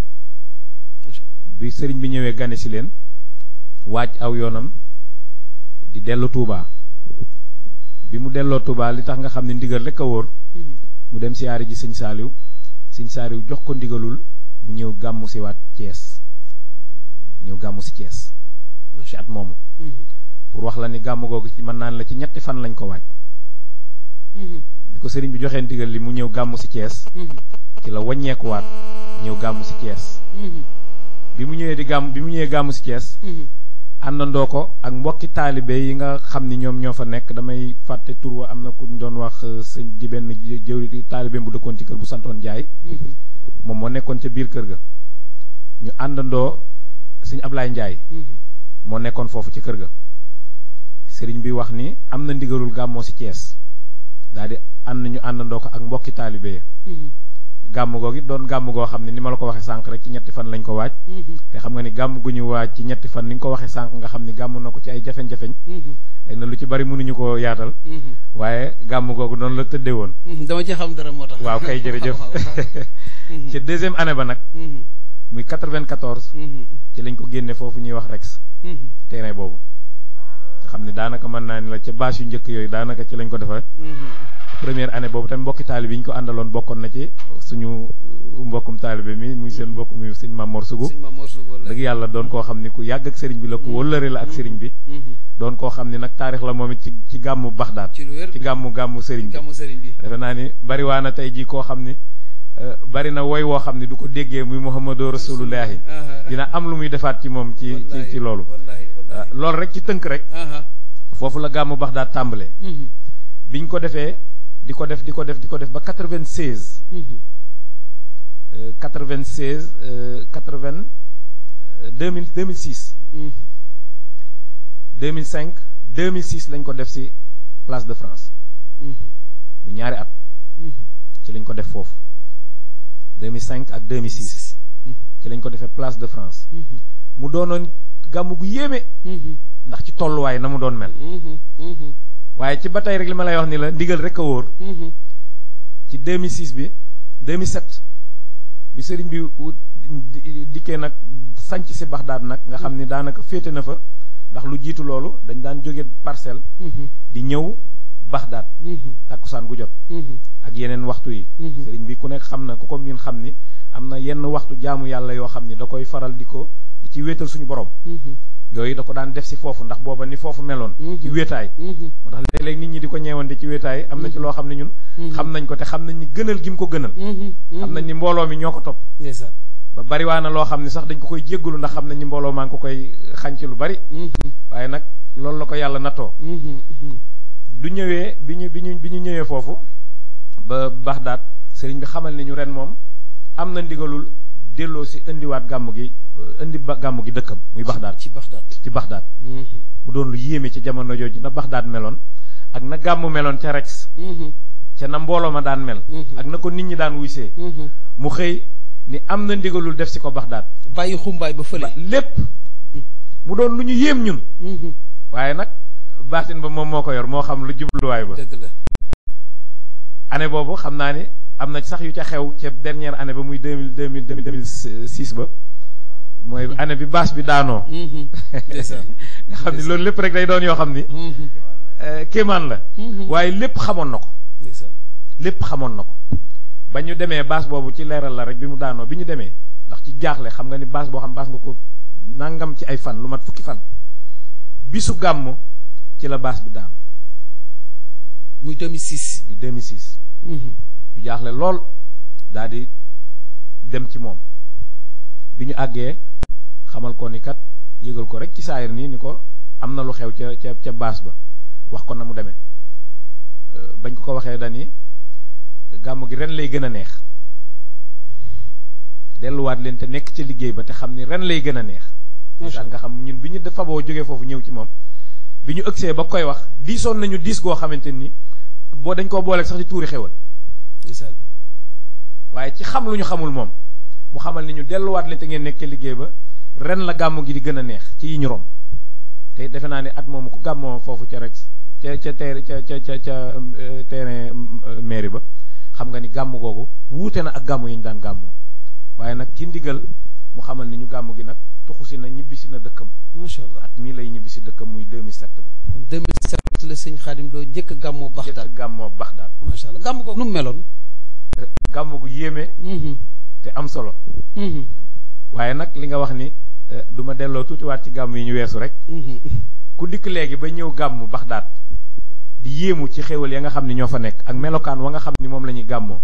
bi sëriñ bi ñëwee gane si leen waaj aw yoonam di dellu Touba bi mu delloo Touba li tax nga xam ne ndigal rek a wóor mu dem siyaari ji sëñ Saaliw jox ko ndigalul mu ñëw gàmmu si waat Thiès ñëw gàmmu si Thiès ci at moomu pour wax la ni gàmmu googu ci mën naan la ci ñetti fan lañ ko waaj bi ko sëriñ bi joxee ndigal li mu ñëw gàmmu si Thiès ci la wàññeekuwaat ñëw gàmmu si Thiès bi mu ñëwee gàmmu si Thiès àndandoo ko ak mbokki taalibe yi nga xam ni ñoom ñoo fa nekk damay fàtte tur wa am na ku ñu doon wax sëñ ji benn jëwri taalibe bu dëkkoon ci kër bu santoon Njaay moom moo nekkoon ca biir kër ga ñu àndandoo sëñ Ablaye Njaay moo nekkoon foofu ci kër ga sëriñ bi wax ni am na ndigalul gàmmoo si Thiès daal di ñu àndandoo ko ak mbokki taalibe gàmm googu doon gàmm goo xam ne ni ma la ko waxee sànq rek ci ñetti fan lañ ko waaj te xam nga ni gàmm gu ñu waaj ci ñetti fan ni nga ko waxee sànq nga xam ni gàmm na ko ci ay jafeñ-jafeñ na lu ci bari mënuñu ko yaatal waaye gàmm googu noonu la tëddee woon dama ci xam dara moo tax waaw kay jërëjëf ci deuxième année ba nag muy 94 ci lañ ko génne foofu ñuy wax Rex terrain boobu nga xam ne daanaka mën naa ni la ca bâche yu njëkk yooyu daanaka ci lañ ko defee première année boobu tamit mbokki taalibe yi ñu ko àndaloon bokkoon na ci suñu mbokkum taalibe mi muy seen mbokk muy sëñ Mamor Sugu dëgg yàlla doon koo xam ni ku yàgg ak sëriñ bi la ku wóllëre la ak sëriñ bi doon koo xam ni nag taarix la moom it ci gàmmu Baxdaad ci gàmmu sëriñ bi defe naa ni bari waa na tey jii koo xam ni bari na woy woo xam ni du ko déggee muy Muhammadu Rasulullahi dina am lu muy defaat ci moom ci loolu loolu rek ci tënk rek foofu la gàmmu Baxdaad tàmbalee biñ ko defee di ko def ba 96 2006 2005 2006 lañ ko def ci place de France bu ñaari at ci lañ ko def foofu 2005 ak 2006 ci lañ ko defee place de France mu doonoon gàmmu gu yéeme ndax ci tolluwaay na mu doon mel waaye ci ba tey rek li ma lay wax ni la ndigal rek a wóor ci 2006 bi 2007 bi sëriñ bi dikkee nag sanc si Baxdaad nag nga xam ni daanaka féete na fa ndax lu jiitu loolu dañ daan jóge Parcelles di ñëw Baxdaad takkusaan gu jot ak yeneen waxtu yi sëriñ bi ku nekk xam na ku ko miin xam ni am na yenn waxtu jaamu yàlla yoo xam ni da koy faral di ci wéetal suñu borom yooyu da ko daan def si foofu ndax booba ni foofu meloon ci wéetaay moo tax léeg-léeg nit ñi di ko ñeewante ci wéetaay am na ci loo xam ne ñun xam nañ ko te xam nañ ni gënal gi mu ko gënal xam nañ ni mbooloo mi ñoo ko topp ba bari waa na loo xam ne sax dañ ko koy jéggalu ndax xam nañ ni mbooloo maa ngi ko koy xañ ci lu bari waaye nag loolu la ko yàlla nattoo du ñëwee bi ñu ñëwee foofu ba Baxdaad sëriñ bi xamal ni ñu ren moom am na ndigalul delloo si indiwaat gàmm gi gàmm gi dëkkam muy Baxdaad ci Baxdaad mu doon lu yéeme ci jamono jooju na Baxdaad meloon ak na gàmm meloon ca Rex ca na mbooloo ma daan mel ak na ko nit ñi daan wuysee mu xëy ni am na ndigalul def si ko Baxdaad bàyyi xumbaay ba fële lépp mu doon lu ñu yéem ñun waaye nag baatin ba moom moo ko yor moo xam lu jubluwaay ba dëgg la année boobu xam naa ni am na sax yu ca xew ca dernière année ba muy 2006 ba mooy année bi bâche bi daanoo nga xam ni loolu lépp rek day doon yoo xam ni kéemaan la waaye lépp xamoon na ko lépp xamoon na ko ba ñu demee baas boobu ci leeral la rek bi mu daanoo bi ñu demee ndax ci jaaxle xam nga ni baas boo xam baas nga ko nangam ci ay fan lu mat fukki fan bisu gàmm ci la baas bi daanu muy 2006 muy 2006 ñu jaaxle lool daal di dem ci moom bi ñu àggee xamal ko ni kat yëgal ko rek ci saayir nii ni ko am na lu xew ca baas ba wax ko na mu demee bañ ko waxee dani gàmm gi ren lay gën a neex delluwaat leen te nekk ca liggéey ba te xam ni ren lay gën a neex daan nga xam ñun bi ñu faboo jógee foofu ñëw ci moom bi ñu ëgsee ba koy wax diisoon nañu diis goo xamante ni boo dañ koo booleeg sax ci tuuri xewal waaye ci xam lu ñu xamul moom mu xamal ni ñu delluwaat leen te ngeen nekk ca liggéey ba ren la gàmm gi di gën a neex ci yi ñu romb te defe naa ne at moomu ku gàmmoo foofu ca rek ca terrain mairie ba xam nga ni gàmm googu wuute na ak gàmm yi ñu daan gàmmoo waaye nag ki ndigal mu xamal ni ñu gàmm gi nag tuxusi na ñibbisi na dëkkam macha allah at mii lay ñibbisi dëkkam muy 2007 bi kon 2007 la sëñ Xaadim Lo njëkk a gàmmoo Baxdaad njëkk a gàmmoo Baxdaad macha allah gàmm googu nu mu meloon gàmm gu yéeme te am solo waaye nag li nga wax ni du ma delloo tuutiwaat ci gàmm yi ñu weesu rek ku dikk léegi ba ñëw gàmm Baxdaad di yéemu ci xéwal ya nga xam ni ñoo fa nekk ak melokaan wa nga xam ni moom la ñuy gàmmoo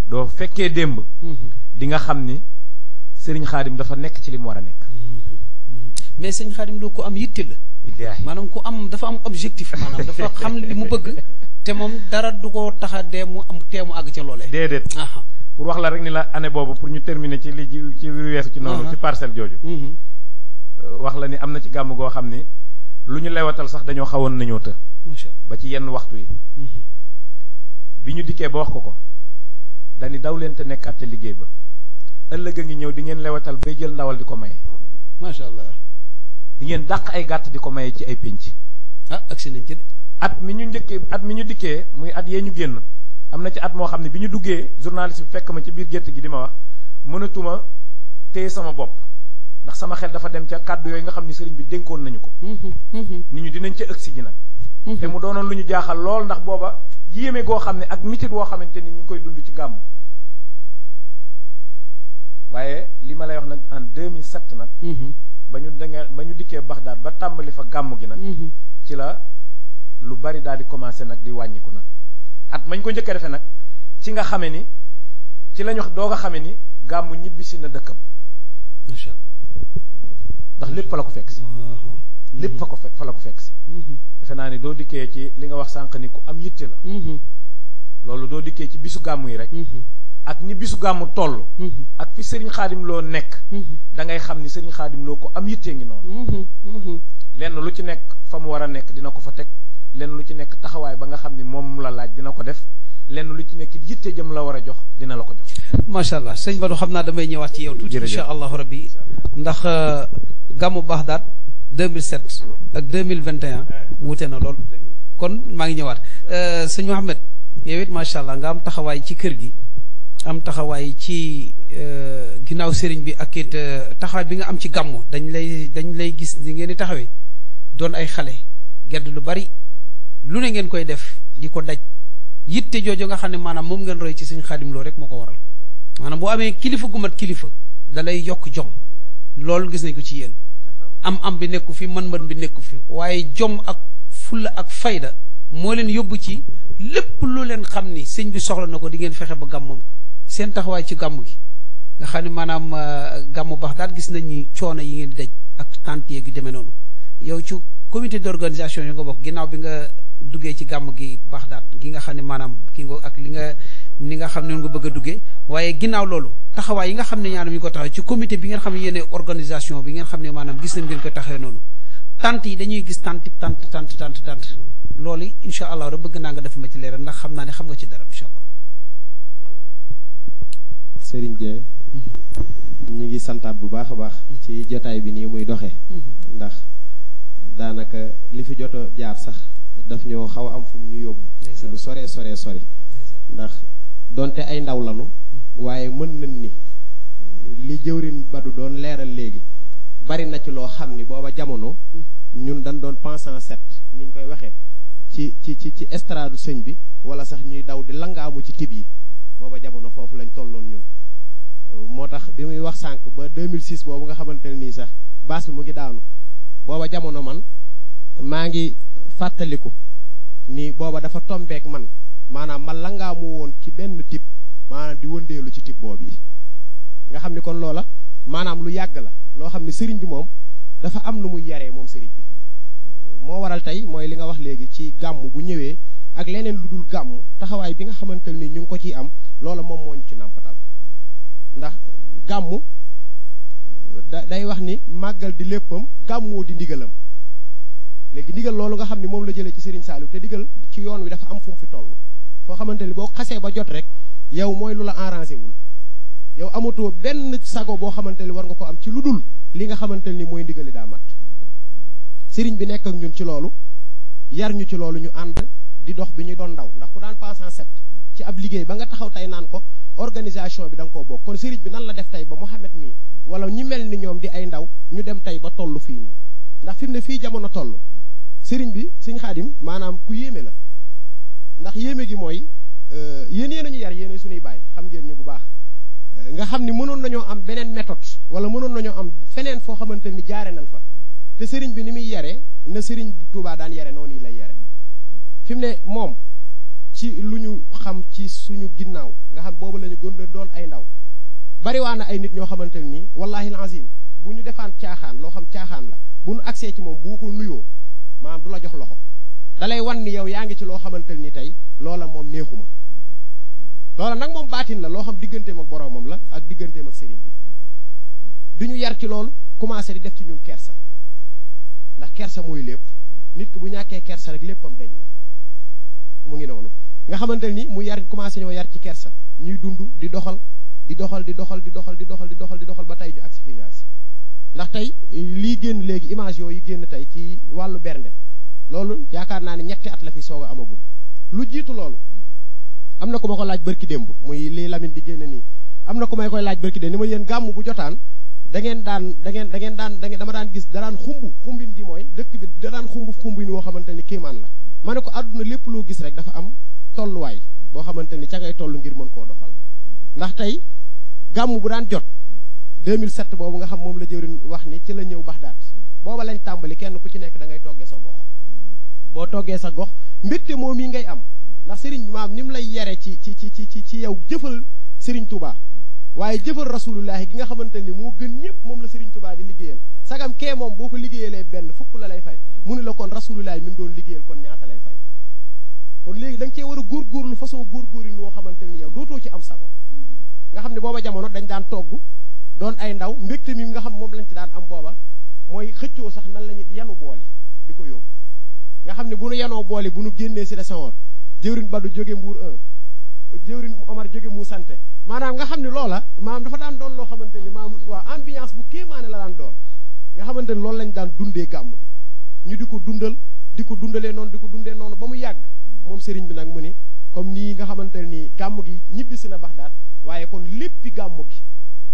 doo fekkee démb di nga xam ni sëriñ Xaadim dafa nekk ci li mu war a nekk mais sëñ Xaadim Lo ku am yitte la billaahi maanaam ku am dafa am objectif maanaam dafa xam li mu bëgg te moom dara du ko tax a dee mu am tee mu àgg ca loolee déedéet pour wax la rek ni la année boobu pour ñu terminer ci li ci weesu ci noonu ci parcelle jooju wax la ni am na ci gàmm goo xam ni lu ñu lewatal sax dañoo xawoon nañoo të ba ci yenn waxtu yi bi ñu dikkee ba wax ko dañi daw leen te nekkaat ca liggéey ba ëllëg a ngi ñëw di ngeen lewatal bay jël ndawal di ko maye macha allah di ngeen dàq ay gàtt di ko maye ci ay pénc agsi nañ ci de at mi ñu dikkee muy at yee ñu génn am na ci at moo xam ne bi ñu duggee journaliste bi fekk ma ci biir gétt gi di ma wax mënatuma téye sama bopp ndax sama xel dafa dem ca kàddu yooyu nga xam ni sëriñ bi dénkoon nañu ko nit ñu dinañ ca ëgsi ji nag te mu doonoon lu ñu jaaxal lool ndax booba yéeme goo xam ne ak mitit woo xamante ni ñu ngi koy dund ci gàmm waaye li ma lay wax nag en 2007 nag ba ñu dikkee Baxdaad ba tàmbali fa gàmm gi nag ci la lu bari daal di commencé nag di wàññiku nag at mañ ko njëkk a defee nag ci nga xame ni ci lañu doog a xame ni gàmmu ñibbisi na dëkkam macha allah ndax lépp fa la ko fekk si lépp fa la ko fekk si defe naa ni doo dikkee ci li nga wax sànq ni ku am yitte la loolu doo dikkee ci bisu gàmm yi rek ak ni bisu gàmmu toll ak fi sëriñ Xaadim Lo nekk da ngay xam ni sëriñ Xaadim Lo ko am yittee ngi noonu lenn lu ci nekk fa mu war a nekk dina ko fa teg lenn lu ci nekk taxawaay ba nga xam ni moom la laaj dina ko def lenn lu ci nekk yitte jëm la war a jox dina la ko jox macha allah sëñ Badou xam naa damay ñëwaat ci yow tuuti insha allahu rabbi ndax gàmmu Baxdaad 2007 ak 2021 wute na lool kon maa ngi ñëwaat sëñ Mouhamed yow it macha allah nga am taxawaay ci kër gi am taxawaay ci ginnaaw sëriñ bi ak it taxawaay bi nga am ci gàmmu dañ lay gis ni ngeen di taxawee doon ay xale gedd lu bari lu ne ngeen koy def di ko daj yitte jooju nga xam ne maanaam moom ngeen roy ci sëñ Xaadim Lo rek moo ko waral maanaam boo amee kilifa gu mat kilifa da lay yokk jom loolu gis nañ ko ci yéen am bi nekku fi mën-mën bi nekku fi waaye jom ak fulla ak fayda moo leen yóbbu ci lépp lu leen xam ni sëñ bi soxla na ko di ngeen fexe ba gàmmam ko seen taxawaay ci gàmm gi nga xam ne maanaam gàmmu Baxdaad gis nañ ni coono yi ngeen di daj ak tant yeeg yu demee noonu yow ci comité d'organisation yi nga bokk ginnaaw bi nga duggee ci gàmm gi Baxdaad gi nga xam ne maanaam kii nga ak ni nga xam ne nga bëgg a duggee waaye ginnaaw loolu taxawaay yi nga xam ne ñaanam ñu ko taxaw ci comité bi ngeen xam ne yéene organisation bi ngeen xam ne maanaam gis nañ ngeen ko taxawee noonu tant yi dañuy gis tant loolu incha allah rek bëgg naa nga def ma ci leeral ndax xam naa ne xam nga ci dara incha allah. Serigne Dieng ñu ngi santaat bu baax a baax ci jotaay bi nii muy doxee ndax daanaka li fi jot a jaar sax daf ñoo xaw a am fu mu ñu yóbbu si lu sori ndax donte ay ndaw lanu waaye mën nañ ni li jëwrin Badou doon leeral léegi bari na ci loo xam ni booba jamono ñun dañ doon pensé en set ni ñu koy waxee ci estrade sëñ bi wala sax ñuy daw di langaamu ci tib yi booba jamono foofu lañ tolloon ñun moo tax bi muy wax sànq ba 2006 boobu nga xamante ne nii sax baas bi mu ngi daanu booba jamono man maa ngi fàttaliku ni booba dafa tombeek man maanaam ma langaamu woon ci benn tib maanaam di wëndeelu ci tib boobu yi nga xam ni kon loola maanaam lu yàgg la loo xam ne sëriñ bi moom dafa am nu muy yaree moom sëriñ bi moo waral tey mooy li nga wax léegi ci gàmm bu ñëwee ak leneen lu dul gàmm taxawaay bi nga xamante ni ñu ngi ko ciy am loola moom moo ñu ci nàmpatal ndax gàmm day wax ni màggal di léppam gàmmoo di ndigalam léegi ndigal loolu nga xam ni moom la jëlee ci Serigne Saliou te ndigal ci yoon wi dafa am fu mu fi toll foo xamante ni boo xasee ba jot rek yow mooy lu la arrangé wul yow amatoo benn sago boo xamante ni war nga ko am ci lu dul li nga xamante ni mooy ndigali daa mat Serigne bi nekk ak ñun ci loolu yar ñu ci loolu ñu ànd di dox bi ñu doon ndaw ndax ku daan passe en set ci ab liggéey ba nga taxaw tey naan ko organisation bi da nga koo bokk kon Serigne bi nan la def tey ba Mouhamed mii wala ñi mel ni ñoom di ay ndaw ñu dem tey ba toll fii nii ndax fi mu ne fii jamono toll Serigne bi Serigne Khadim maanaam ku yéeme la ndax yéeme gi mooy yéen ñu yar yéen suñuy baay xam ngeen ñu bu baax nga xam ni mënoon nañoo am beneen méthode wala mënoon nañoo am feneen foo xamante ni jaare nañ fa te Serigne bi ni muy yare na Serigne Touba daan yare noonu lay yare fi mu ne moom ci lu ñu xam ci suñu ginnaaw nga xam boobu la ñu gën a doon ay ndaw bariwaa na ay nit ñoo xamante ni wallahi alazim bu ñu defaan caaxaan loo xam caaxaan la bu ñu agsee ci moom bu ko nuyoo maanaam du la jox loxo dalay wan ni yow yaa ngi ci loo xamante ni tey loola moom neexuma loola nag moom baatin la loo xam digganteem ak boroomam la ak digganteem ak sëriñ bi du ñu yar ci loolu commencé di def ci ñun kersa ndax kersa mooy lépp nit ki bu ñàkkee kersa rek léppam deñ na mu ngi noonu nga xamante ni mu yar commencé ñoo yar ci kersa ñuy dund di doxal di doxal di doxal di doxal di doxal di doxal di doxal ba tey ñu agsi fii ñu agsi ndax tey lii génn léegi image yooyu génn tey ci wàllu bernde loolu yaakaar naa ne ñetti at la fi soog a amagum lu jiitu loolu am na ku ma ko laaj bërki démb muy lii Lamine di génn nii am na ku may koy laaj bërki démb ni ma yéen gàmm bu jotaan dama daan gis daraan xumbin gi mooy dëkk bi daraan xumbin woo xamante ni kéemaan la ma ne ko àdduna lépp loo gis rek dafa am tolluwaay boo xamante ni ca ngay toll ngir mën koo doxal ndax tey gàmm bu daan jot 2007 boobu nga xam moom la jëwriñ wax ni ci la ñëw Baxdaad booba lañ tàmbali kenn ku ci nekk da ngay toggee sa gox boo toggee sa gox mbégte moom yi ngay am ndax sëriñ bi maam ni mu lay yare ci yow jëfal sëriñ Touba waaye jëfal rasulullahi gi nga xamante ni moo gën ñëpp moom la sëriñ Touba di liggéeyal sagam kee moom boo ko liggéeyalee benn fukk la lay fay mu ne la kon rasulullahi mi mu doon liggéeyal kon ñaata lay fay kon léegi da nga cee war a góorgóorlu façon góorgóorlu woo xamante ni yow dootoo ci am sago nga xam ne booba jamono dañ daan togg doon ay ndaw mbégte mi nga xam moom lañ ci daan am booba mooy xëccoo sax nan lañu yanu booli di ko yóbbu nga xam ne bu nu yanoo booli bu nu génnee si Senghor jëwrin Badou jóge Mbour 1 jëwrin Omar jóge mu sante maanaam nga xam ne loola maanaam dafa daan doon loo xamante ni maanaam waa ambiance bu kéemaane la daan doon nga xamante ni loolu lañ daan dundee gàmm gi ñu di ko dundal di ko dundalee noonu di ko dundee noonu ba mu yàgg moom sëriñ bi nag mu ni comme nii nga xamante ni gàmm gi ñibbisi na Baxdaad waaye kon léppi gàmm gi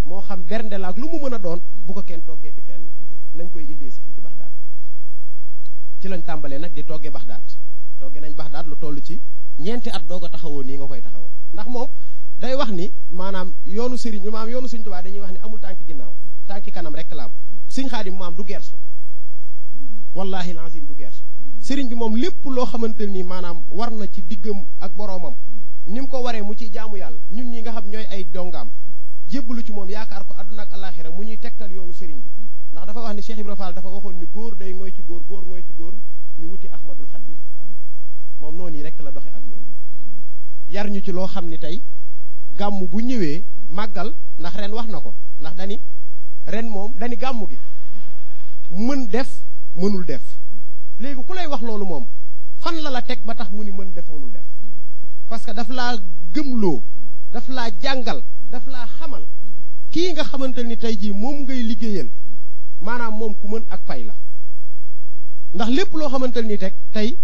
moo xam bernde la ak lu mu mën a doon bu ko kenn toggee di fenn nañ koy indee si fii ci Baxdaad ci lañ tàmbalee nag di toggee Baxdaad toggee nañ Baxdaad lu toll ci ñeenti at doog a taxawoo nii nga koy taxawoo ndax moom day wax ni maanaam yoonu sëriñ maanaam yoonu Sëriñ Tuubaa dañuy wax ni amul tànki ginnaaw tànki kanam rek la am Sëriñ Xaadim maam du gersu wallahi lazim du gersu sëriñ bi moom lépp loo xamante ni maanaam war na ci diggam ak boroomam ni mu ko waree mu ciy jaamu yàlla ñun ñi nga xam ñooy ay dongaam jébbalu ci moom yaakaar ko àdduna ak alaxira mu ñuy tegtal yoonu sëriñ bi ndax dafa wax ni Cheikh Ibrahima Fall dafa waxoon ni góor day ngoy ci góor góor ngoy ci góor ñu wuti Ahmadul Xadim moom noonu yi rek la doxe ak ñun yar ñu ci loo xam ni tey gàmm bu ñëwee màggal ndax ren wax na ko ndax dani ren moom dani gàmm gi mën def mënul def léegi ku lay wax loolu moom fan la la teg ba tax mu ni mën def mënul def parce que daf laa gëmloo daf laa jàngal daf laa xamal kii nga xamante ni tey jii moom ngay liggéeyal maanaam moom ku mën ak pay la ndax lépp loo xamante ni teg tey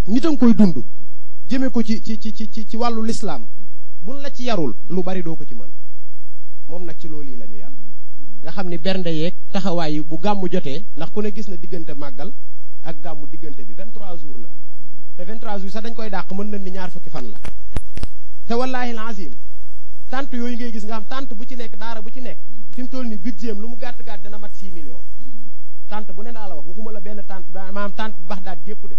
nit a nga koy dund jëme ko ci wàllu lislaam buñ la ci yarul lu bari doo ko ci mën moom nag ci loolu yi la ñu yar nga xam ni bernde yeeg taxawaay bu gàmmu jotee ndax ku ne gis na diggante màggal ak gàmmu diggante bi 23 jours la te 23 jours sax dañ koy dàq mën nañ ni ñaar fukki fan la te wallaahi lazim tant yooyu ngay gis nga xam tant bu ci nekk daara bu ci nekk fi mu toll nii budget lu mu gàtt gàtt dana mat 6 millions tant bu ne daa la wax waxuma la benn tant maanaam tant Baxdaad gépp de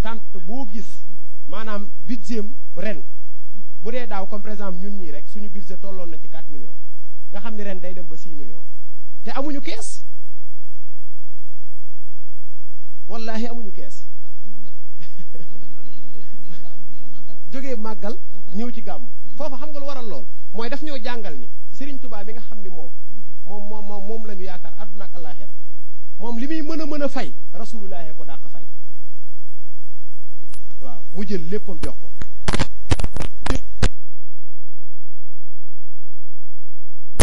tant boo gis maanaam budget ren bu dee daaw comme par exemple ñun ñii rek suñu budget tolloon na ci 4 millions nga xam ni ren day dem ba 6 millions te amuñu kees wallahi amuñu kees jógee màggal ñëw ci gàmmu foofa xam nga lu waral lool mooy daf ñoo jàngal ni Serigne Touba bi nga xam ni moom la ñu yaakaar àdduna ak àllaaxira moom li muy mën a fay rasulullaahi ko dàq fay waaw mu jël léppam jox ko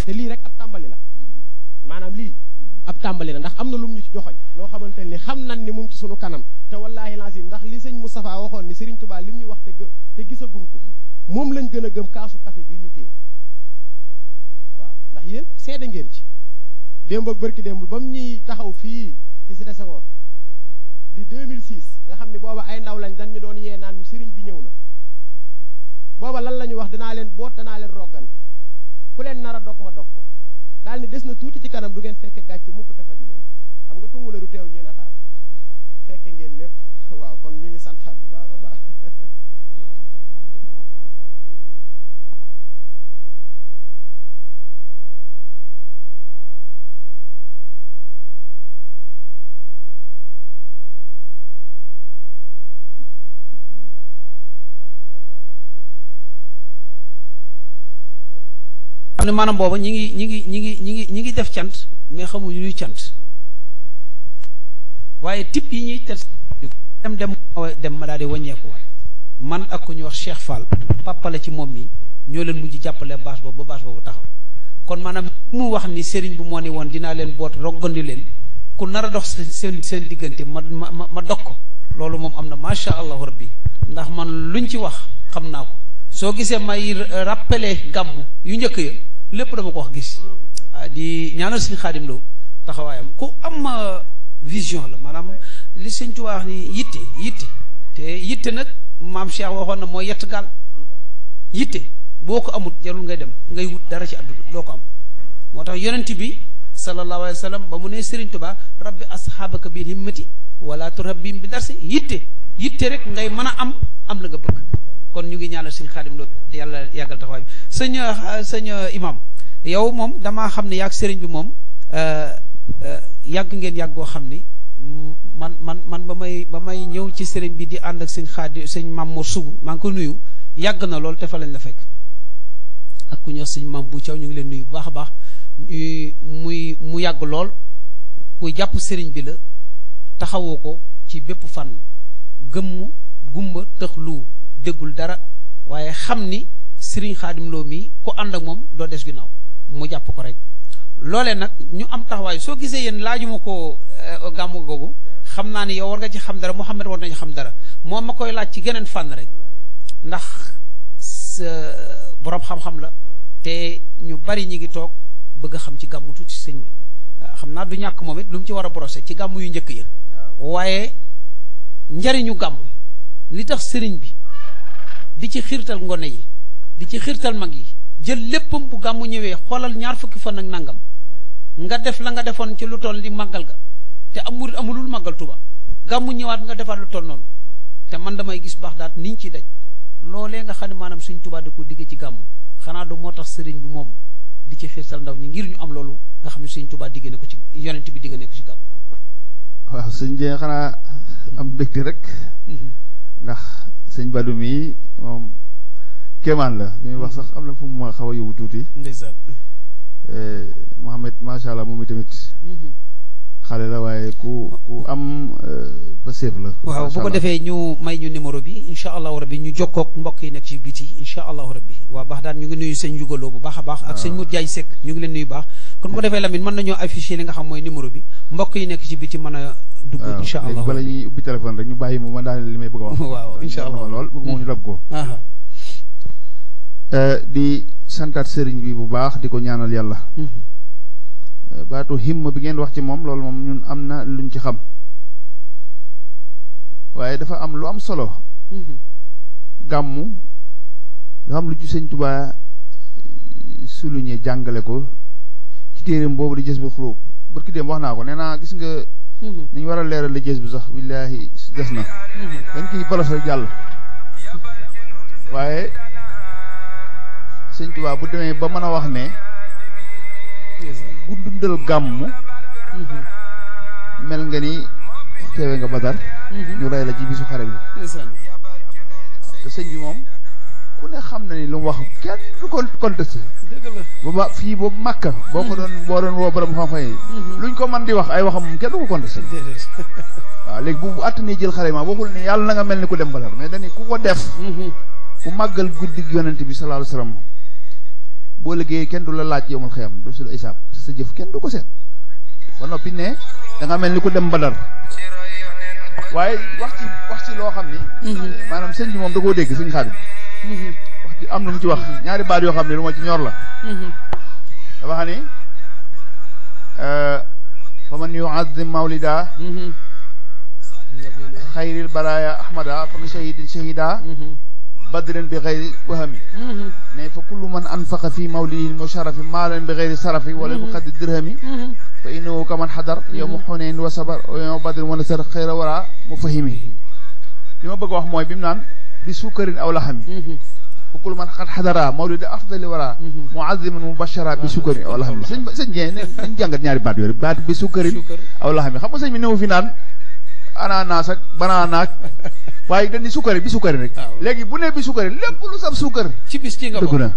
te lii rek ab tàmbali la maanaam lii ab tàmbali la ndax am na lu mu ñu ci joxoñ loo xamante ni xam nan ni mu ngi ci sunu kanam te wallaahi lazim ndax li sëñ Moustapha waxoon ni Serigne Touba lim ñu wax te gisaguñ ko moom lañ gën a gëm kaasu café bii ñu téye waaw ndax yéen seede ngeen ci démb ak bërki démb ba mu ñuy taxaw fii ci Cité Senghor di 2006 nga xam ne booba ay ndaw lañ dañ ñu doon yee naan ñu sëriñ bi ñëw na booba lan la ñu wax dinaa leen boot danaa leen roggante ku leen nar a dog ma dog ko daal ni des na tuuti ci kanam du ngeen fekke gàcce mukk te faju leen xam nga tungu ne du teew ñuy nataal fekke ngeen lépp waaw kon ñu ngi santaat bu baax a baax xam ne maanaam booba ñi ngi def cant mais xamuñu luy cant waaye tip yi ñuy tel dem ma daal di wàññeeku waat man ak ku ñu wax Cheikh Fall pàppale ci moom mi ñoo leen mujj jàppale bâche boobu ba bâche boobu taxaw kon maanaam mu wax ni sëriñ bu moo ni woon dinaa leen boot roggandi leen ku nar a dox seen diggante ma dog ko loolu moom am na macha allahu rabbi ndax man luñ ci wax xam naa ko soo gisee may rappelé gàmmu yu njëkk ya lépp dama ko wax gis di ñaanal sëñ Xaadim Lo taxawaayam ku am vision la maanaam li sëñ Tuubaa wax ni yitte te yitte nag maam Cheikh waxoon na mooy yett gaal yitte boo ko amut jarul ngay dem ngay wut dara ci àdduna doo ko am moo tax yonent bi sallallahu alayhi wa sallam ba mu ne Sëriñ Tuubaa rabbi asxaabaka bil himmati wala turabbihim bi darsi yitte rek ngay mën a am la nga bëgg kon ñu ngi ñaanal sëñ Xaadim Lo yàlla yàggal taxawaay bi sëñ imam yow moom damaa xam ne yaag sëriñ bi moom yàgg ngeen yàgg goo xam ni man ba may ñëw ci sëriñ bi di ànd ak sëñ Xaadim sëñ Mamour Sougou maa ngi ko nuyu yàgg na lool te fa lañ la fekk ak ku ñuy wax sëñ Mam bu Thiaw ñu ngi leen nuyu bu baax a baax mu yàgg lool ku jàpp sëriñ bi la taxawoo ko ci bépp fànn gëmm gumba tëx lu déggul dara waaye xam ni Sëriñ Xaadim Lo mii ku ànd ak moom doo des ginnaaw mu jàpp ko rek loolee nag ñu am taxawaay soo gisee yéen laajuma ko gàmmu googu xam naa ni yow war nga ci xam dara Mouhamed war nañu xam dara moom ma koy laaj ci geneen fànn rek ndax borom xam-xam la te ñu bari ñi ngi toog bëgg a xam ci gàmmu tuuti ci sëñ bi xam naa du ñàkk moom it lu mu ci war a brosser ci gàmmu yu njëkk ya waaye njariñu gàmmu li tax sëriñ bi di ci xiirtal ngone yi di ci xiirtal mag yi jël léppam bu gàmmu ñëwee xoolal ñaar fukki fan ak nangam nga def la nga defoon ci lu toll di màggal ga te amulul màggal Tuba gàmmu ñëwaat nga defaat lu toll noonu te man damay gis baax daat niñ ci daj loolee nga xam ne maanaam suñ Tuba di ko digge ci gàmmu xanaa du moo tax sëriñ bi moom di ci xiirtal ndaw ñi ngir ñu am loolu nga xam ne suñ Tuba digge ne ko ci yonent bi digge ne ko ci gàmmu. waaw sëñ Dieng xanaa am mbégte rek ndax sëñ Badou mi moom kéemaan la li muy wax sax am na fu mu ma xaw a yóbbu tuuti. ndeysaan. Mohamed macha allah moom itamit xale la waaye ku am ba seef la. waaw bu ko defee ñu may ñu numéro bi incha allahu rabbi ñu jokkoog mbokk yi nekk ci biti incha allahu rabbi waa baax daan ñu ngi nuyu sëñ Jugaloo bu baax a baax. ak sëñ Mour Diagne Seck ñu ngi leen nuyu baax. kon bu ko defee Lamine mën nañoo afficher li nga xam mooy numéro bi mbokk yi nekk ci biti mën a dugg incha allah bala ñuy ubbi téléphone rek ñu bàyyi ma daal li may bëgg a wax. waaw incha allah lool bëgg moom ñu dab ko. di santaat sëriñ bi bu baax di ko ñaanal yàlla. baatu himma bi ngeen wax ci moom loolu moom ñun am na luñ ci xam waaye dafa am lu am solo gàmmu dafa am lu ci sëñ Tuubaa souligné jàngale ko ci téeréem boobu di jës bi xulóob barki dem wax naa ko nee naa gis nga ni ñu war a leeral la jës bi sax billaahi des na dañ koy balas rek jàll waaye sëñ Tuubaa bu demee ba mën a wax ne bu dundal gàmmu mel nga ni teewe nga Badar ñu rey la ci bisu xare bi te sëñ bi moom ku ne xam na ni lu mu wax kenn du ko contesté ba fii boobu Makka boo doon woo borom xam-xam yi luñ ko mën di wax ay waxam kenn du ko contesté waaw léegi bu attani jël xare ma waxul ni yàlla na nga mel ni ku dem Badar mais dañi ku ko def ku màggal guddi yonent bi sallallahu alayhi wasallam boo liggéey kenn du la laaj yowmal xiyam du sul isaab sa jëf kenn du ko seet ba noppi ne da nga mel ni ku dem Badar waaye wax ci loo xam ni maanaam sëñ bi moom da koo dégg sëñ Xaadim wax ci am lu mu ci wax ñaari baat yoo xam ne lu ma ci ñor la dafa xam ni fa man yu'azzim mawlida xayril baraya ahmada fa min shahidin shahida badrin bi xayri wahami ne fa kullu man anfaqa fi mawlidihi musharafi maalan bi xayri sarafi wala bi xaddi dirhami fa innahu kaman xadar yowma xunayn wa sabar yowma badrin wa nasar xayra wara mu fahimi li ma bëgg a wax mooy bi mu naan bi sukkarin aw laxami fa kullu man xad xadara mawlida afdali wara muaziman mubashara bi sukkarin aw laxami sëñ Dieng nañ jàngat ñaari baat yooyu baat bi sukkarin aw laxami xam nga sëñ bi néew fi naan ananas ak banana ak waaye dañ ni sukkari bi sukkari rek léegi bu ne bi sukkari lépp lu saf sukkar ci bis ci nga dugg na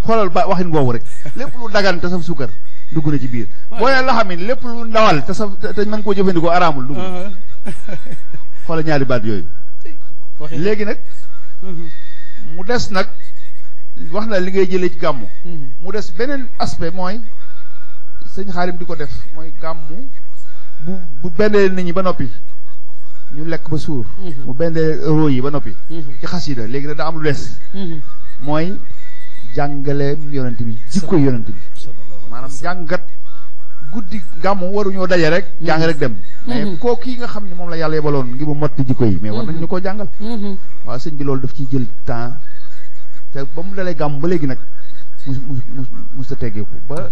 xoolal ba waxin boobu rek lépp lu dagan te saf sukkar dugg na ci biir boo nee la xam ne lépp lu ndawal te saf te mën koo jëfandikoo araamul dugg na xoolal ñaari baat yooyu léegi nag mu des nag wax na li ngay jëlee ci gàmmu mu des beneen aspect mooy sëñ Xaadim di ko def mooy gàmmu bu bendee nit ñi ba noppi ñu lekk ba suur mu bendee roo yi ba noppi ci xasida léegi nag da am lu des mooy jàngale yonent bi jikko yonent bi maanaam jàngat guddi gàmmu waruñoo daje rek jàng rek dem mais koo kii nga xam ne moom la yàlla yebaloon ngir mu motti jikko yi mais war nañ ñu koo jàngal waaw sëñ bi loolu daf ciy jël temps te ba mu dalee gàmmu ba léegi nag mu sa teggeeku ba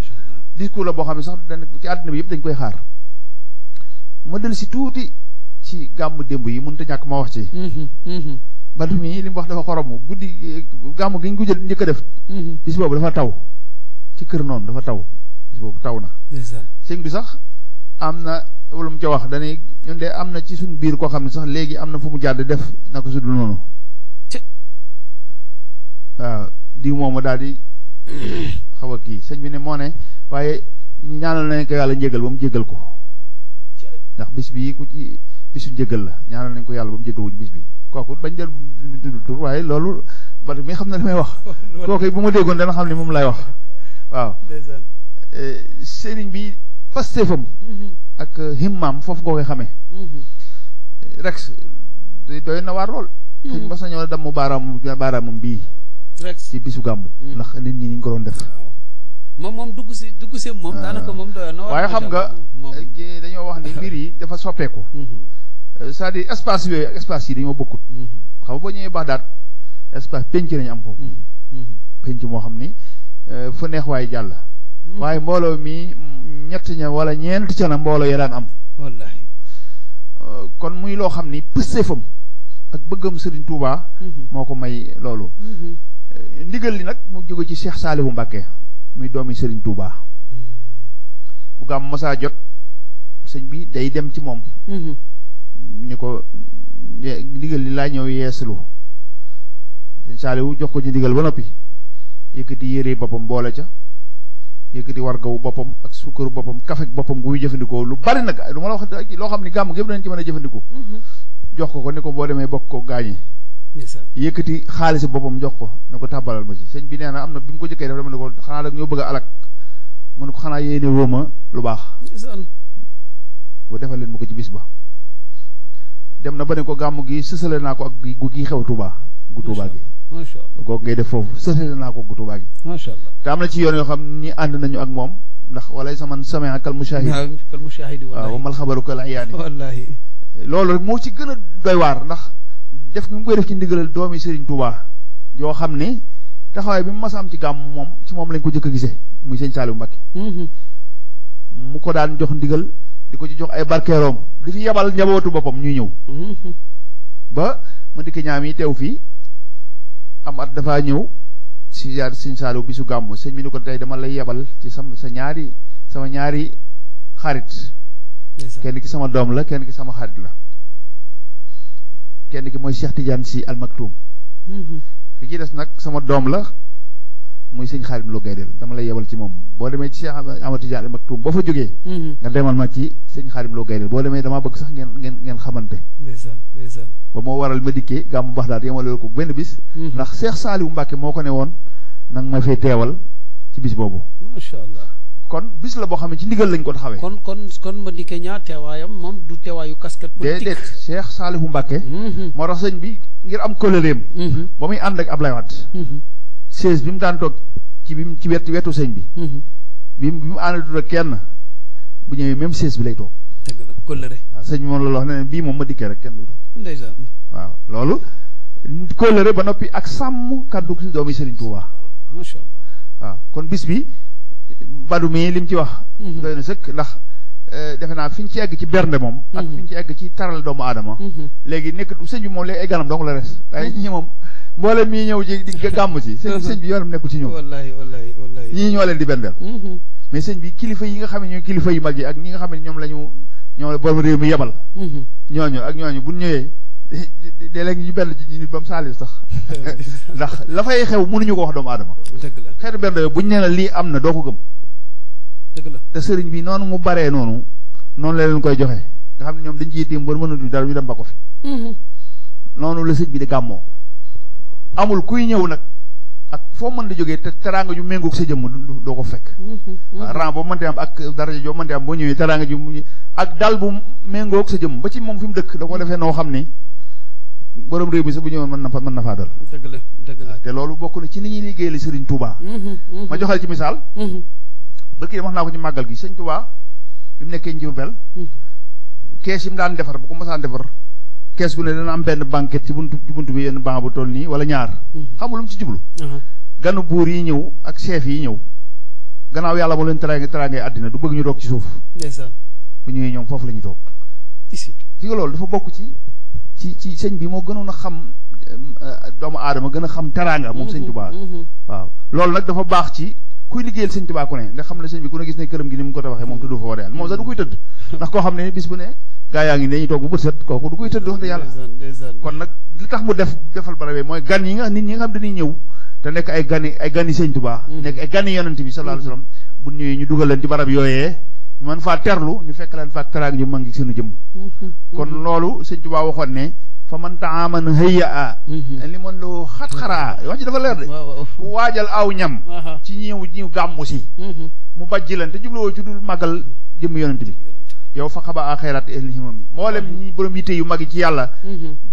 discours la boo xam ne sax dañ ci àddina bi yëpp dañ koy xaar ma del si tuuti ci gàmmu démb yi mënut a ñàkk ma wax ci Badou mi li mu wax dafa xoromu guddi gàmmu gi ñu ko jël njëkk a def bis boobu dafa taw ci kër noonu dafa taw bis boobu taw na sëñ bi sax am na lu mu ca wax dañuy ñun de am na ci suñ biir koo xam ne sax léegi am na fu mu jàdd def na ko sudul noonu waaw diw moomu daal di xaw a kii sëñ bi ne moo ne waaye ñaanal nañ ko yàlla njégal ba mu jégal ko ndax bis bii ku ci bisu njëgal la ñaanal nañ ko yàlla ba mu jégal wu ci bis bi kooku bañ jël tudd tur waaye loolu ba mi xam na li may wax kooku bu ma déggoon dana xam ne moom lay wax waaw sëriñ bi pastéefam ak himmaam foofu nga koy xamee rek doy na waar lool sëñ mas nañoo damm baaraamam bii ci bisu gàmmu ndax nit ñi ni ñu ko doon def moom dugg si moom daanaka moom doyoon na waaye xam nga dañoo wax ni mbir yi dafa soppeeku c'est-à-dire espace yooyu ak espace yi dañoo bokkut xam nga boo ñëwee baax daat espace penc nañu am foofu penc moo xam ni fu neex waaye jàll waaye mbooloo mi ñett ña wala ñeent ca na mbooloo ya daan am wallahi kon muy loo xam ni pëstéefam ak bëggam Serigne Touba moo ko may loolu ndigal li nag mu jóge ci Cheikh Saliou Mbacké muy doomi Serigne Touba bu gàmm masaa jot sëñ bi day dem ci moom ni ko ndigal li laa ñëw yeesalu sëñ Saliou jox ko ci ndigal ba noppi yëkkati yére boppam boole ca yëkkati wargawu boppam ak sukkaru boppam kafe boppam guy jëfandikoo lu bari nag lu ma la wax loo xam ni gàmm gépp dañ ci mën a jëfandikoo jox ko ni ko boo demee bokk ko gaañi yëkkati xaalis boppam jox ko ne ko tàbbalal ma ci sëñ bi nee na am na bi mu ko jëkkee def dama ne ko xanaa dag ñoo bëgg a alak mu ne ko xanaa yéene wóoma lu baax bu defal leen ma ko ci bis ba dem na ba ne ko gàmm gi sësale naa ko ak gu gi xew Touba gu Touba gi macha allah kooku ngay def foofu sësale naa ko gu Touba gi macha allah te am na ci yoon yoo xam ni ànd nañu ak moom ndax walay saman samea kal mushahid kal mushahid waaw mal xabaru kal ayaani wallahi loolu rek moo ci gën a doy waar ndax def nga mu koy def ci ndigalal doomi Serigne Touba yoo xam ne taxawaay bi mu mas a am ci gàmm moom ci moom lañ ko jëkk a gisee muy sëñ Saliou Mbacké mu ko daan jox ndigal di ko ci jox ay barkeeroom di fi yebal njabootu boppam ñuy ñëw ba ma dikk ñaam yi teew fii am at dafaa ñëw si yaar sëñ Saliou bisu gàmm sëñ bi ni ko tey dama lay yebal ci sama ñaari xarit kenn ki sama doom la kenn ki sama xarit la kenn ki mooy Cheikh Tidiane Sy Al Maktoum ki ci des nag sama doom la muy sëñ Xaadim Lo Gaydel dama lay yebal ci moom boo demee ci Cheikh Ahmad Tidiane Al Maktoum boo fa jógee nga demal ma ci sëñ Xaadim Lo Gaydel boo demee damaa bëgg sax ngeen xamante ba moo waral ma dikkee gàmmu Baxdaad yemaloo ko benn bis ndax Cheikh Saliou Mbacké moo ko ne woon nag ma fay teewal ci bis boobu macha allah kon bis la boo xam ne ci ndigal lañ ko taxawee kon ma dikkee ñaar teewaayam moom du teewaayu casquette politique déedéet Cheikh Saliou Mbacké moo tax sëñ bi ngir am kóllëreem ba muy ànd ak Ablaye Wade siège bi mu daan toog ci wetu sëñ bi bi mu àndatul ak kenn bu ñëwee même siège bi lay toog dëgg la kóllëre waaw sëñ bi moom loolu wax ne bii moom ma dikkee rek kenn du toog ndeysaan waaw loolu kóllëre ba noppi ak sàmm kaddu si doomi Serigne Touba macha allah waaw kon bis bi badu mii li mu ci wax doy na sëkk ndax defe naa fi ñu ci egg ci bernde moom ak fi ñu ci egg ci taral doomu aadama léegi nekkatu sëñ bi moom léegi ay ganam dong la res waaye ñi moom mboolem mii ñëw ci di gàmm si sëñ bi yoonam nekku ci ñoom wallahi ñii ñoo leen di bendeel mais sëñ bi kilifa yi nga xam ne ñooy kilifa yu mag yi ak ñi nga xam ne ñoom la borom réew mi yebal ñooñu bu ñëwee léeg-léeg ñu benn ci nit ba mu saalis sax ndax la fay xew mënuñu ko wax doomu aadama dëgg la xeetu benn buñ nee la lii am na doo ko gëm dëgg la te sëriñ bi noonu mu baree noonu la leen koy joxe nga xam ne ñoom dañ ciy tiim ba mënatu dara ñu dem ba ko fi noonu la sëñ bi di gàmmoo amul kuy ñëw nag ak foo mën di jógee te teraanga ju méngoog sa jëmm doo ko fekk ran boo mënte am ak daraja joo mënte am boo ñëwee teraanga ju ak dal bu méngoog sa jëmm ba ci moom fi mu dëkk da ko defee noo xam ni borom réew mi sax bu ñëwoon mën na faa dal dëgg la te loolu bokk na ci ni ñuy liggéeyal Serigne Touba ma joxal ci misaal bëkk wax naa ko ci màggal gi sëñ Touba bi mu nekkee Njurbel kees yi mu daan defar bu ko mësaan defar kees gu ne dana am benn banquette ci buntu bi yenn banc bu toll nii wala ñaar xamul lu mu ci jublu ganu buur yi ñëw ak chef yi ñëw gannaaw yàlla moo leen teraangay àddina du bëgg ñu toog ci suuf bu ñëwee ñoom foofu la ñuy toog ci loolu dafa bokk ci sëñ bi moo gënoon a xam doomu aadama gën a xam teraanga moom sëñ Touba waaw loolu nag dafa baax ci kuy liggéeyal sëñ Touba ku ne nga xam ne sëñ bi ku ne gis ne këram gi ni mu ko tabaxee moom tudd fa war yàlla moom sax du koy tëdd ndax koo xam ne bis bu ne gaa yaa ngi dañuy toog bu bët set kooku du koy tëdd wax de yàlla kon nag li tax mu defal barab mooy gan yi nit ñi nga xam dañuy ñëw te nekk ay gani sëñ Touba nekk ay gani yonent bi sallallahu alayhi wasallam bu ñëwee ñu dugal leen ci barab yooyee ñu mën faa terlu ñu fekk leen faak teraanga ñu mangi seenu jëm kon loolu sëñ Touba waxoon ne fa man taaman hayya li mën loo xat-xaraa wax ci dafa leer de ku waajal aw ñam ci ñëw gàmmu si mu bajji leen te jubluwoo ci dul màggal jëm yonent bi yow fa xaba a xayraat ehlihimam yi mboolem ñi borom yitte yu mag yi ci yàlla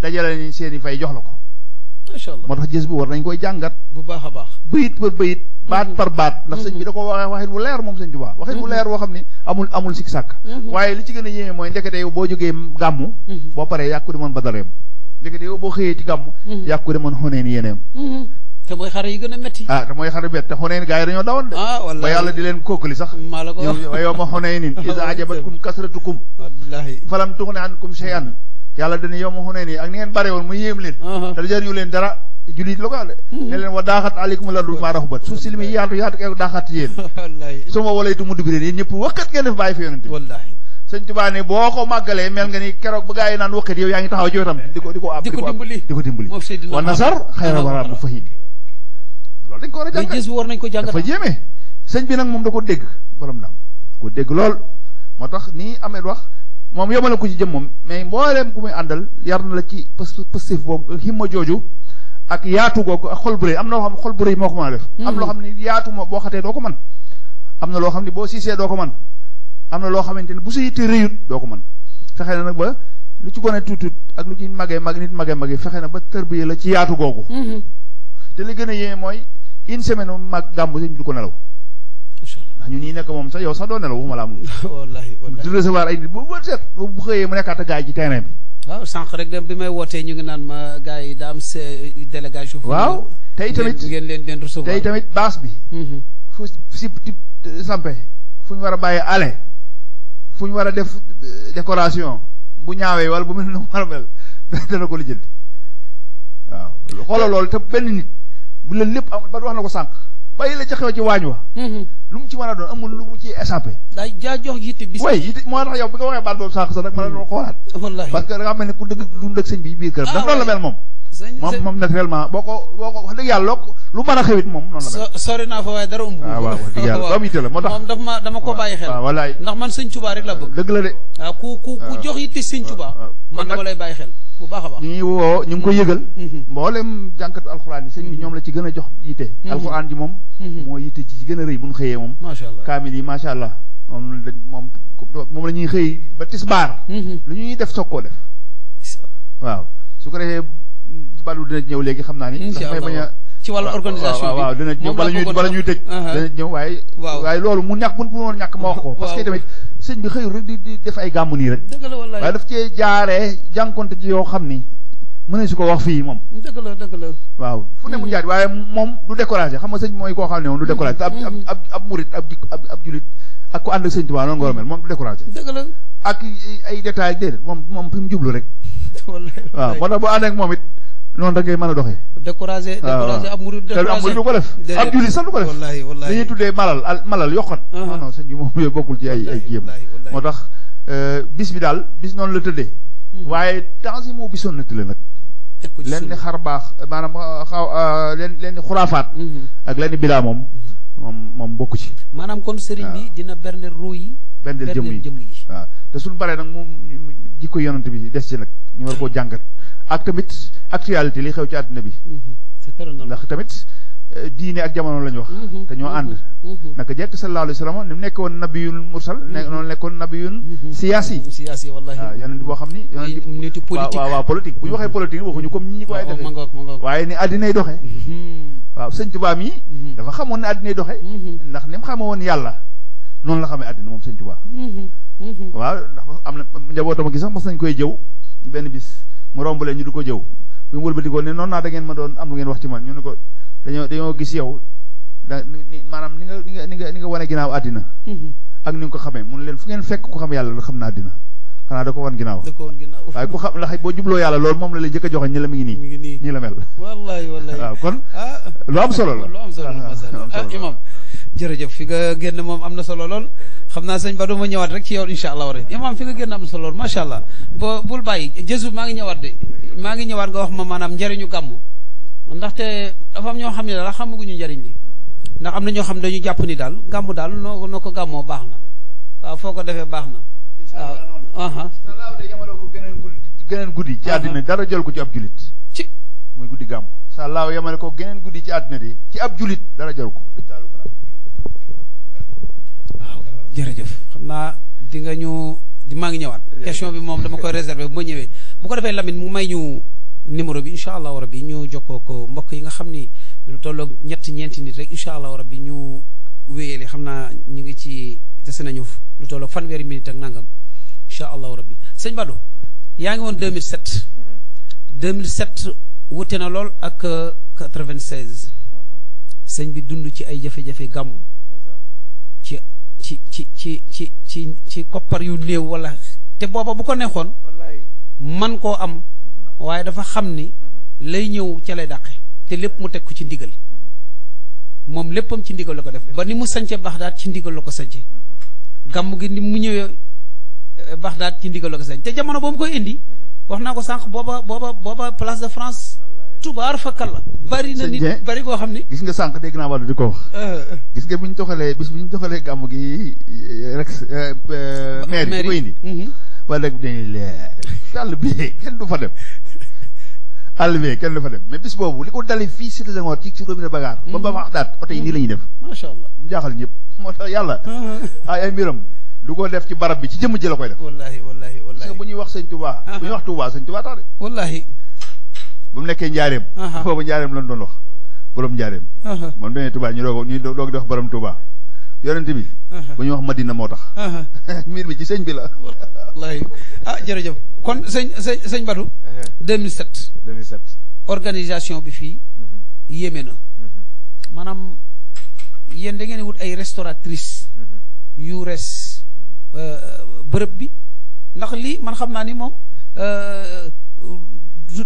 dajale nañ seen i fay jox la ko macha allah moo tax jës bu war nañ koy jàngat bu baax a baax bayit par bayit baat par baat ndax sëñ bi da ko waxin wu leer moom sëñ Tuubaa waxin wu leer woo xam ne amul sik sàkk waaye li ci gën a yéeme mooy ndekete yow boo jógee gàmmu boo paree yàkku di mën badareem ndekete yow boo xëyee ci gàmmu yàkku di mën xoneen yéeneem te mooy xare yi gën a métti te mooy xare bet te xoneen gaa yi dañoo dawoon de ba yàlla di leen kookali sax maa la ko wax yow ma xoneenin isa ajabatkum kasratukum wallahi falam tuxne ankum shay'an yàlla dana yow ma xoneen yi ak ni ngeen bare woon mu yéem leen te jariñu leen dara julit la ko wax de ne leen wa daaxat aleykum la dul maa raxubat suuf si li muy yaatu keeku daaxat yéen su ma walaytu mudd bi leen yéen ñëpp wakkat ngeen def bàyyi fa yonent wallahi sëñ Tuubaa ne boo ko màggalee mel nga ni keroog ba gaa yi naan wakkat yow yaa ngi taxaw ci wetam di ko dimbali wa nasar xayra wara bu fahim loolu dañ ko war a jàngat war nañ ko jàngat dafa jéeme sëñ bi nag moom da ko dégg borom daam da ko dégg lool moo tax nii amee wax moom yomale ko ci jëm moom mais mbooleem ku muy àndal yar na la ci positif boobu himma jooju ak yaatu googu ak xol bu rëy am na loo xam ne xol bu rëy moo ko mën a def am loo xam ne yaatu moo boo xatee doo ko mën am na loo xam ne boo siisee doo ko mën am na loo xamante ne bu sa yitte rëyut doo ko mën fexe na nag ba lu ci gone tuutut ak lu ci magee magi fexe na ba tërbiye la ci yaatu googu te li gën a yéeme mooy une semaine mag gàmmu sëñ bi du ko nelaw ndax ñun ñi nekk moom sax yow sax doo nelaw waxuma laa moom wallahi di recevoir ay nit bu seet bu xëyee mu nekkaat gaay ci terrain bi waaw sànq rek de bi may wootee ñu ngi naan ma gars yi daa am délégation waaw tey tamit ngeen leen recevoir tey tamit baas bi fu si sampe fu ñu war a bàyyi ale fu ñu war a def décoration bu ñaawee wala bu mel ni war a mel dana ko lijjanti waaw xoolal loolu te benn nit bu leen lépp am ba wax na ko sànq bàyyi la ca xew ci waañ wa lu mu ci mën a doon amul lu mu ci échappé daay jaa jox yitte bis way yitte moo tax yow bi nga waxee baat boobu sànq sax nag mën a doon xoolaat wallahi parce que da nga mel ne ku dëgg du dëgg sëñ bi biir kër dafa noonu la mel moom moom naturellement boo ko wax dëgg yàlla lu mën a xewit moom noonu la mel sori naa fa waaye dara umb waaw wax dëgg yàlla ba am yitte la moo tax moom dama ko bàyyi xel waaw wallaay ndax man sëñ Tuubaa rek la bëgg dëgg la de waaw ku jox yitte sëñ Tuubaa man dama lay bàyyi xel bu baax a baax ñu ngi koy yëgal mboolem jànkatu alxuraan yi sëñ bi ñoom la ci gën a jox yitte alxuraan ji moom moo yitte ci gën a rëy bu ñu xëyee moom macha allah kaamil yi macha allah moom la ñuy xëy ba tisbaar lu ñuy def soog koo def waaw su ko defee balu dina ñëw léegi xam naa ni ndax may bañ a ci wàllu organisation bi waaw dina ñëw bala ñuy tëj dina ñëw waaye loolu mu ñàkk bu woon ñàkk ma wax ko parce que tamit sëñ bi xëyul rek di def ay gàmmu nii rek dëgg la wallaay waaye daf cee jaaree jànkonte ci yoo xam ni mën na su ko wax fii moom dëgg la waaw fu ne mu jaar waaye moom du découragé xam nga sëñ mooy koo xam ne moom du découragé te ab murit ab julit ak ku ànd ak sëñ Tuubaa noonu nga war a mel moom du découragé dëgg la ak ay détails déedéet moom fi mu jublu rek waaw moo tax boo ànd ak moom it noonu da ngay mën a doxee découragé ab murid du ko def ab jullit sax du ko def wallahi wallahi dañuy tuddee malal yokkat non sëñ bi moom yooyu bokkul ci ay kiyam moo tax bis bi daal bis noonu la tëddee waaye temps yi moo bisoon na tële nag leen ni xar baax maanaam leen ni xuraafaat ak leen ni bilaa moom bokku ci maanaam kon sëriñ bi dina bernde ruu yi berndeel jëm yi waaw te suñu baree nag moom jikko yonent bi des ci nag ñu war koo jàngat ak tamit actualité li xew ci àdduna bi ndax tamit diine ak jamono lañu wax te ñoo ànd naka jekk sallallahu alayhi wa sallam ni mu nekk woon nabiyul mursal noonu nekkoon nabiyun siyaasi wallahi waaw yonent boo xam ni nitu politique waaw politique bu ñu waxee politique waxuñu comme ñi ko waaye defee waaye ni àddinay doxe waaw sëñ Tuubaa mi dafa xamoon ne àddinay doxe ndax ni mu xame woon yàlla noonu la xamee àddina moom sëñ Tuubaa waaw ndax am na njabootam gi sax mos nañ koy jëw benn bis mu romb leen ñu du ko jëw bi mu wëlbatikoo ne noonu naa da ngeen ma doon am lu ngeen wax ci man ñu ne ko dañoo gis yow maanaam ni nga wane ginnaaw àddina ak ni nga ko xamee mun leen fu ngeen fekk ku xam yàlla xam na àddina xanaa da ko wan ginnaaw waaye ku xam ndax boo jubloo yàlla loolu moom la lay njëkk a joxe ñi la mi ngi nii ñii la mel wallahi waaw kon lu am solo la lu am solo la imam jërëjëf fi nga génn moom am na solo lool xam naa sëñ Badou ma ñëwaat rek ci yow incha allah war imam fi nga génn am na solo lool macha allah bul bàyyi Jésus maa ngi ñëwaat nga wax ma maanaam njëriñu gàmmu ndaxte dafa am ñoo xam ne daal xamaguñu njëriñ li ndax am na ñoo xam ne dañu jàpp ni daal gàmmu daal noo ko gàmmoo baax na waaw foo ko defee baax na waaw salaaw de yamale ko geneen guddi ci àddina dara jël ko ci ab julit ci muy guddi gàmmu salaaw yamale ko geneen guddi ci àddina de ci ab julit dara jël ko waaw jërëjëf xam naa maa ngi ñëwaat question bi moom dama koy réserver bu ma ñëwee bu ko defee Lamine mu may ñu numéro bi incha allahu rabbi ñu jokkoo ko mbokk yi nga xam ni lu tolloog ñeenti nit rek incha allahu rabbi ñu wéyale xam naa ñu ngi ci tese nañu lu tolloog fanweeri minute ak nangam incha allahu rabbi sëñ Badou yaa ngi woon 2007 2007 wute na lool ak 96 sëñ bi dund ci ay jafe-jafe gàmm ci koppar yu néew wala te booba bu ko neexoon man koo am waaye dafa xam ni lay ñëw ca lay dàqe te lépp mu teg ko ci ndigal moom léppam ci ndigal la ko def ba ni mu sance Baxdaad ci ndigal la ko sance gàmm gi ni mu ñëwee Baxdaad ci ndigal la ko sance te jamono boobu koy indi wax naa ko sànq booba place de France tubaar fakkal la bari na nit bari koo xam ni gis nga sànq dégg naa wàllu di ko wax gis nga bi ñu toxalee gàmm gi rek maire bi ko indi wala rek dañuy leer àll bi kenn du fa dem mais bis boobu li ko dali fii Cité Senghor ci robinet Bagaar ba wax daat oto yi nii la ñuy def macha allah mu jaaxal ñëpp moo tax yàlla ay mbiram du ko def ci barab bi ci jëmm ji la koy def wallahi bu ñuy wax sëñ Touba bu ñuy wax Touba sëñ Touba tax de wallahi ba mu nekkee njaareem boobu njaareem lañ doon wax borom njaareem man beneen Touba ñu doog di wax borom Touba yonent bi bu ñu wax Madina moo tax mbir mi ci sëñ bi la wallahi jërëjëf kon sëñ Badou 2007 organisation bi fii yéeme na maanaam yéen da ngeen wut ay restauratrice yu res bërëb bi ndax lii man xam naa ni moom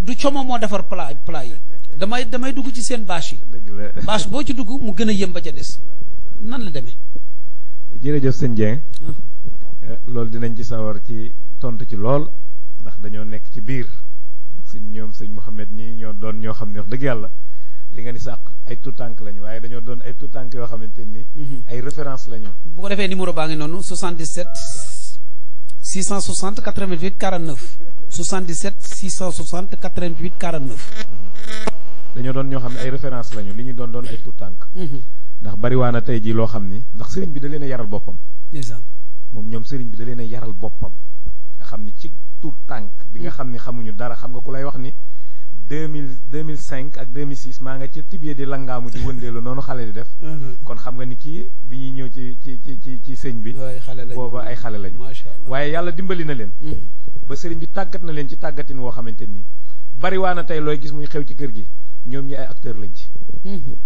du como moo defar plat yi damay dugg ci seen bâche yi bâche boo ci dugg mu gën a yëm ba ca des nan la demee. jërëjëf sëñ Dieng loolu dinañ ci sawar ci tontu ci lool ndax dañoo nekk ci biir sëñ Mouhamed ñi ñoo doon ñoo xam ne wax dëgg yàlla li nga ni sàq ay tuutànk lañu waaye dañoo doon ay tuutànk yoo xamante ni ay référence lañu. bu ko defee numéro baa ngi noonu 77 660 88 49 77 660 88 49. dañoo doon ñoo xam ne ay référence lañu li ñu doon ay tuutànk. ndax bariwaana tey jii loo xam ni ndax sëriñ bi da leen a yaral boppam. moom ñoom sëriñ bi da leen a yaral boppam nga xam ni ci tuutànk bi nga xam ni xamuñu dara xam nga ku lay wax ni 2005 ak 2006 maa nga ca tibie di langaamu di wëndeelu noonu xale di def. kon xam nga ni kii bi ñuy ñëw ci sëñ bi. booba ay xale lañu. waaye yàlla dimbali na leen. ba sëriñ bi tàggat na leen ci tàggatin woo xamante ni bariwaana tey looy gis muy xew ci kër gi ñoom ñi ay acteur lañ ci.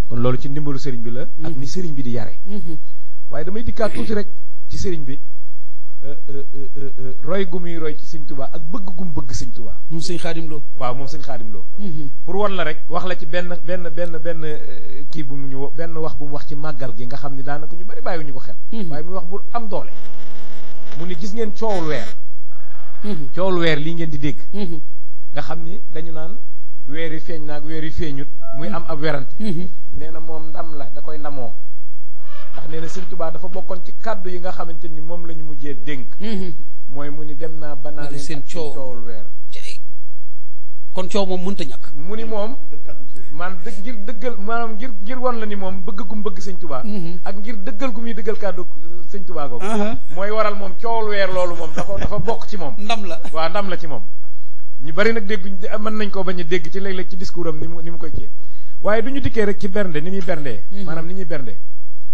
kon loolu ci ndimbalu sëriñ bi la. ak ni sëriñ bi di yare. waaye damay dikkaat tuuti rek ci sëriñ bi roy gu muy roy ci sëñ Tuubaa ak bëgg gum bëgg sëñ Tuubaa. moom sëñ Xaadim Lo. waaw moom sëñ Xaadim Lo. pour wan la rek wax la ci benn kii bu mu ñu benn wax bu mu wax ci màggal gi nga xam ni daanaka ñu bari bàyyiwuñu ko xel. waaye muy wax bu am doole. mu ni gis ngeen coowul weer. coowul weer lii ngeen di dégg. nga xam ni dañu naan weer yi feeñ naag weer yi feeñut muy am ab werante. nee na moom ndam la da koy ndamoo. ndax nee na sëñ Tuubaa dafa bokkoon ci kàddu yi nga xamante ni moom la ñu mujjee dénk. mooy mu ni dem naa ba naa leen seen coowul weer. kon coow moom mënut a ñàkk. mu ni moom ngir dëggal maanaam ngir won la ni moom bëgg gum bëgg sëñ Tuubaa. ak ngir dëggal gu muy dëggal kàddu sëñ Tuubaa googu. mooy waral moom coowul weer loolu moom dafa bokk ci moom. ndam la waaw ndam la ci moom. ñu bari nag dégguñ mën nañ koo bañ a dégg ci léeg-léeg ci discours am ni mu koy kii waaye du ñu dikkee rek ci bernde ni muy berndee. maanaam ni ñuy berndee.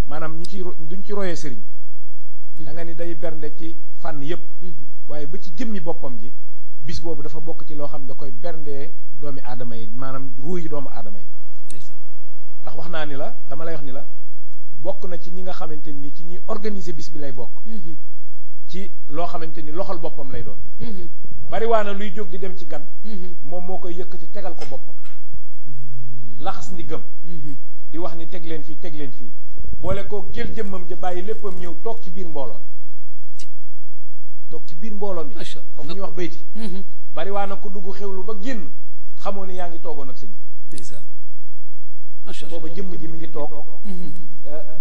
maanaam duñ ci royee sëriñ bi da nga ni day bernde ci fànn yépp waaye ba ci jëmmi boppam ji bis boobu dafa bokk ci loo xam ne da koy berndee doomi aadama yi maanaam ruuyi doomu aadama yi ndax wax naa ni la dama lay wax ni la bokk na ci ñi nga xamante ni ci ñuy organiser bis bi lay bokk ci loo xamante ni loxol boppam lay doon bari waa na luy jóg di dem ci gan moom moo koy yëkkati tegal ko boppam laxas ndiggam di wax ni teg leen fii boole koo jël jëmmam ja bàyyi léppam ñëw toog ci biir mbooloo mi foofu ñuy wax bayti bari waa na ko dugg xewlu ba génn xamoo ni yaa ngi toogoon ak sëñ bi booba jëmm ji mi ngi toog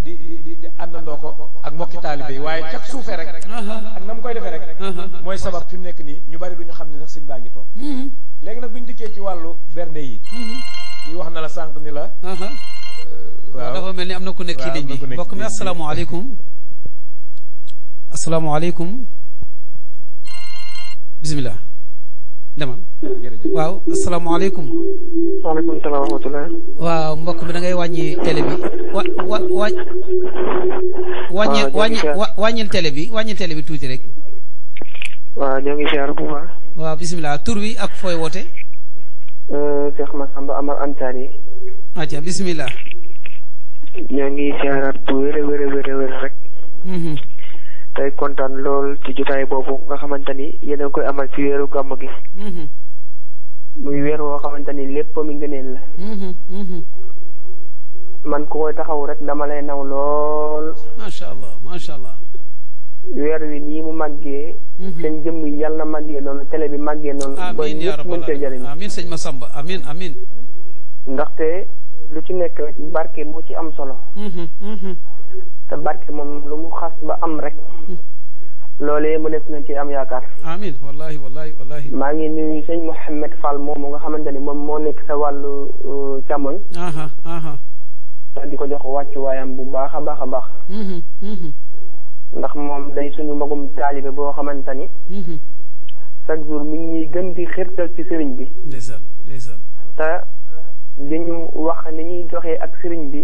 di àndandoo ko ak mbokki taalibe yi waaye cak suufee rek ak na mu koy defee rek mooy sabab fi mu nekk nii ñu bari duñu xam ne sax sëñ baa ngi toog léegi nag buñu dikkee ci wàllu bernde yi yi wax na la sànq ni la waaw dafa mel ni am na ku nekk ci ligne bi mbokk mi asalaamaaleykum asalaamaaleykum bisimilah demal waaw asalaamaaleykum. waaleykum salaam wa rahmatulah. waaw mbokk mi da ngay wàññi télé bi wàññil télé bi tuuti rek. waaw ñoo ngi ziar bu baax. waaw bisimilah tur wi ak fooy woote. Cheikh Massamba Amar Ansari. acca bisimilah. ñoo ngi ziaraat bu wér rek. tey kontaan lool ci jotaay boobu nga xamante ni yéen a koy amal ci weeru gàmm gi. muy weer woo xamante ni lépp mi ngëneel la. man ku koy taxaw rek dama lay naw lool. macha allah. weer wi nii mu màggee. seen jëmm yi yàlla na màggee noonu télé bi màggee noonu. amiin yaa rabbal mën cee jëriñ. amiin sëñ Massamba amiin. ndaxte lu ci nekk rek barke moo ci am solo. te barke moom lu mu xas ba am rek. loolee mu nekk nañ ci am yaakaar. amiin wallahi. maa ngi nuyu sëñ Mouhamed Fall moomu nga xamante ni moom moo nekk sa wàllu càmmoñ. te di ko jox wàccuwaayam bu baax a baax. ndax moom day suñu magum taalibe boo xamante ni. chaque jour mi ngi gën di xirtal ci sëriñ bi. ndeysaan. te li ñu wax ni ñuy joxee ak sëriñ bi.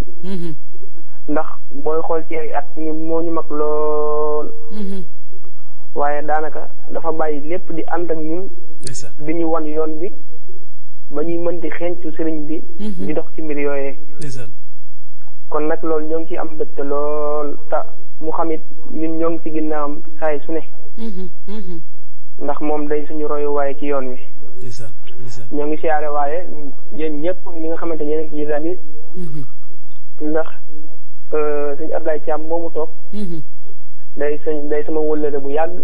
ndax booy xool ci ay at moo ñu mag lool. waaye daanaka dafa bàyyi lépp di ànd ak ñun. di ñu wan yoon bi ba ñuy mën di xeeñcu sëriñ bi. di dox ci mbir yooyee. kon nag loolu ñoo ngi ciy am mbégte lool ta mu xamit ñun ñoo ngi ci ginnaawam saay su ne. ndax moom day suñu royuwaay ci yoon wi. ñoo ngi siyaare waaye yéen ñëpp ñi nga xamante ne yéen ci jiitaan yi. ndax sëñ Ablaye Thiam moomu toog. day sama wëllëre bu yàgg.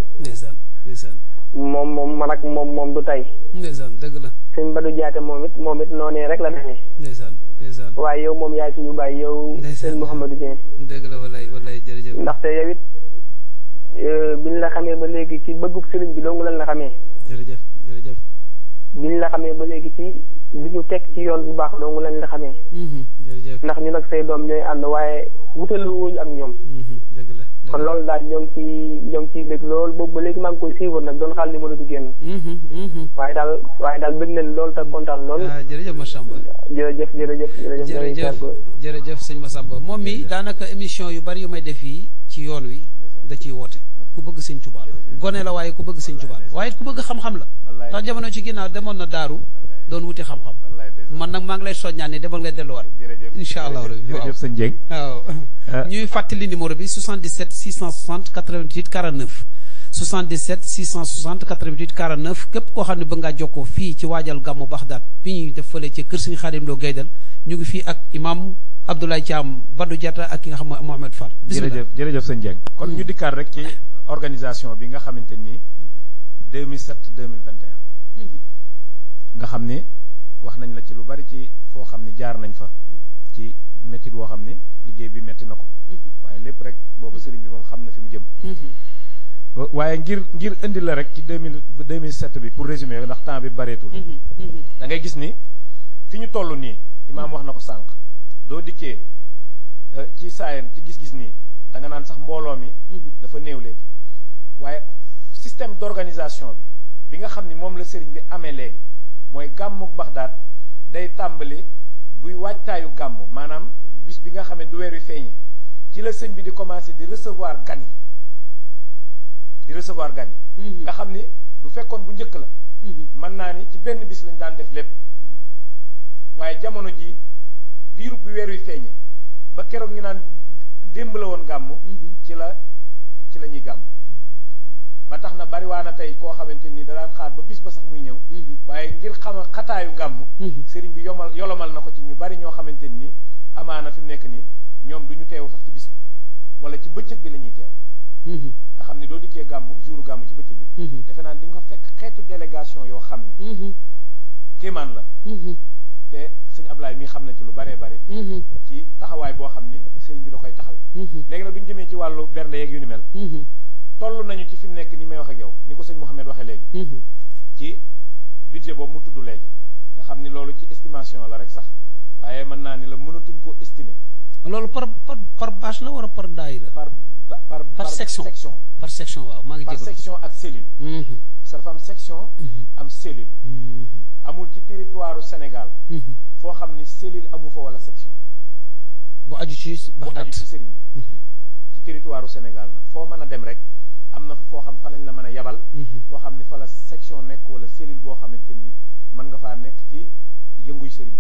moom man ak moom du tey. dëgg la. sëñ Badou Diaté moom it noonee rek la demee. waaye yow moom yaay suñu bàyyi yow. sëñ Mouhamadou Dieng. dëgg la wallaay jërëjëf. ndaxte yow it biñ la xamee ba léegi ci bëggub sëriñ bi dong lañ la xamee. jërëjëf. biñ la xamee ba léegi ci li ñu teg ci yoon bu baax dong lañ la xamee. jërëjëf. ndax ñu nag say doom ñooy ànd waaye wutalu wuñ ak ñoom. dëgg la. kon loolu daal ñoo ngi ciy bëgg lool boobu ba léegi maa ngi koy suivre nag doon xaal numéro bi génn. waaye daal bëgg nañ lool te kontaan lool. jërëjëf Massamba. jërëjëf sëñ Massamba moom mi daanaka émission yu bari yu may def yi ci yoon wi da ciy woote. ku bëgg sëñ Tuubaa la gone la waaye ku bëgg sëñ Tuubaa la waaye ku bëgg xam-xam la ndax jamono ci ginnaaw demoon na daaru doon wuti xam-xam man nag maa ngi lay soññaan ne demal nga delluwaat incha allah rabbi jërëjëf sëñ Dieng waaw ñuy fàttali numéro bi 77 660 88 49 77 660 88 49 képp koo xam ne bëgg ngaa jokkoo fii ci waajal gàmmu Baxdaad bi ñuy def fële ci kër Sëñ Xaadim Lo Gaydal ñu ngi fii ak imam Abdoulaye Thiam Badou Diatta ak ki nga xam mooy Mohamed Fall. jërëjëf sëñ Dieng kon ñu dikkaat rek ci organisation bi nga xamante ni 2007 2021 nga xam ni wax nañ la ci lu bari ci foo xam ni jaar nañ fa ci métti boo xam ni liggéey bi métti na ko waaye lépp rek boobu sëriñ bi moom xam na fi mu jëm waaye ngir indi la rek ci 2007 bi pour résumer ndax temps bi bareetul da ngay gis ni fi ñu toll nii imaam wax na ko sànq doo dikkee ci saayam ci gis-gis nii da nga naan sax mbooloo mi dafa néew léegi waaye système d'organisation bi nga xam ni moom la sëriñ bi amee léegi mooy gàmmu Baxdaad day tàmbali buy waajtaayu gàmmu maanaam bis bi nga xam ne du weer wi feeñee ci la sëñ bi di commencer di recevoir gan yi nga xam ni du fekkoon bu njëkk la mën naa ni ci benn bis lañ daan def lépp waaye jamono ji diirub bi weer wi feeñee ba keroog ñu naan démb la woon gàmmu ci la ñuy gàmm ba tax na bari waa na tey koo xamante ni da daan xaar ba bis ba sax muy ñëw waaye ngir xam xataayu gàmm sëriñ bi yolomal na ko ci ñu bari ñoo xamante ni amaana fi mu nekk nii ñoom du ñu teew sax ci bis bi wala ci bëccëg bi la ñuy teew nga xam ni doo dikkee gàmm jouru gàmm ci bëccëg bi defe naan di nga fekk xeetu délégation yoo xam ni kéemaan la te sëñ Ablaye mi xam na ci lu baree bare ci taxawaay boo xam ni sëriñ bi da koy taxawee léegi nag duñ jëmee ci wàllu bernde yeeg yu ni mel toll nañu ci fi mu nekk ni may wax ak yow ni ko sëñ Mouhamed waxee léegi ci budget boobu mu tudd léegi nga xam ni loolu ci estimation la rek sax waaye mën naa ni la mënatuñ koo estimer loolu par bâche la wala par daayira par section par section waaw maa ngi par section ak cellule sa dafa am section am cellule amul ci territoire Sénégal foo xam ni cellule amu fa wala section bu aju ci Baxdaad sëriñ bi ci territoire Sénégal nag foo mën a dem rek am na fa foo xam fa lañ la mën a yabal foo xam ni fa la section nekk wala cellule boo xamante ni mën nga faa nekk ci yënguy sëriñ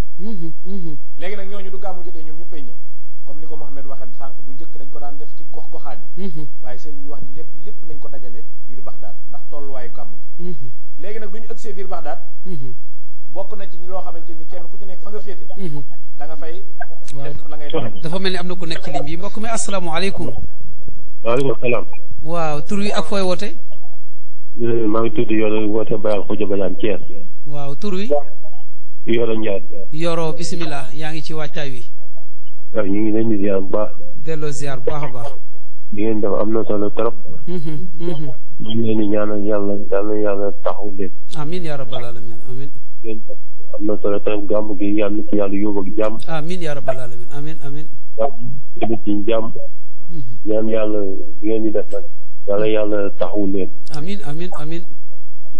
léegi nag ñooñu du gàmmu jotee ñoom ñëppay ñëw comme ni ko Mohamed waxee sànq bu njëkk dañ ko daan def ci gox-goxaan yi waaye sëriñ bi wax ni lépp nañ ko dajale biir Baxdaad ndax tolluwaayu gàmmu gi léegi nag du ñu ëgsee biir Baxdaad bokk na ci loo xamante ni kenn ku ci nekk fa nga féete da nga fay def la ngay def dafa mel ni am na ku nekk ci ligne bi mbokk mi asalaamaaleykum waaleykum salaam waaw tur wi ak fooy woote maa ngi tudd Yoro woote Bayal Xuja Badiane Thiès waaw tur wi Yoro Ndiaye Yoro bisimilah yaa ngi ci wàccaay wi waaw ñu ngi leen di ziar bu baax delloo ziar bu baax a baax li ngeen def am na solo trop ñu ngi leen di ñaanal yàlla taxaw leen amin ya rabbal alamin amin ngeen def am na solo trop gàmm gi yàlla ci yàlla yóbbu ak jàmm amin ya rabbal alamin amin amin ci jàmm ñaan yàlla ngeen di def nag yàlla taxaw leen amin amin amin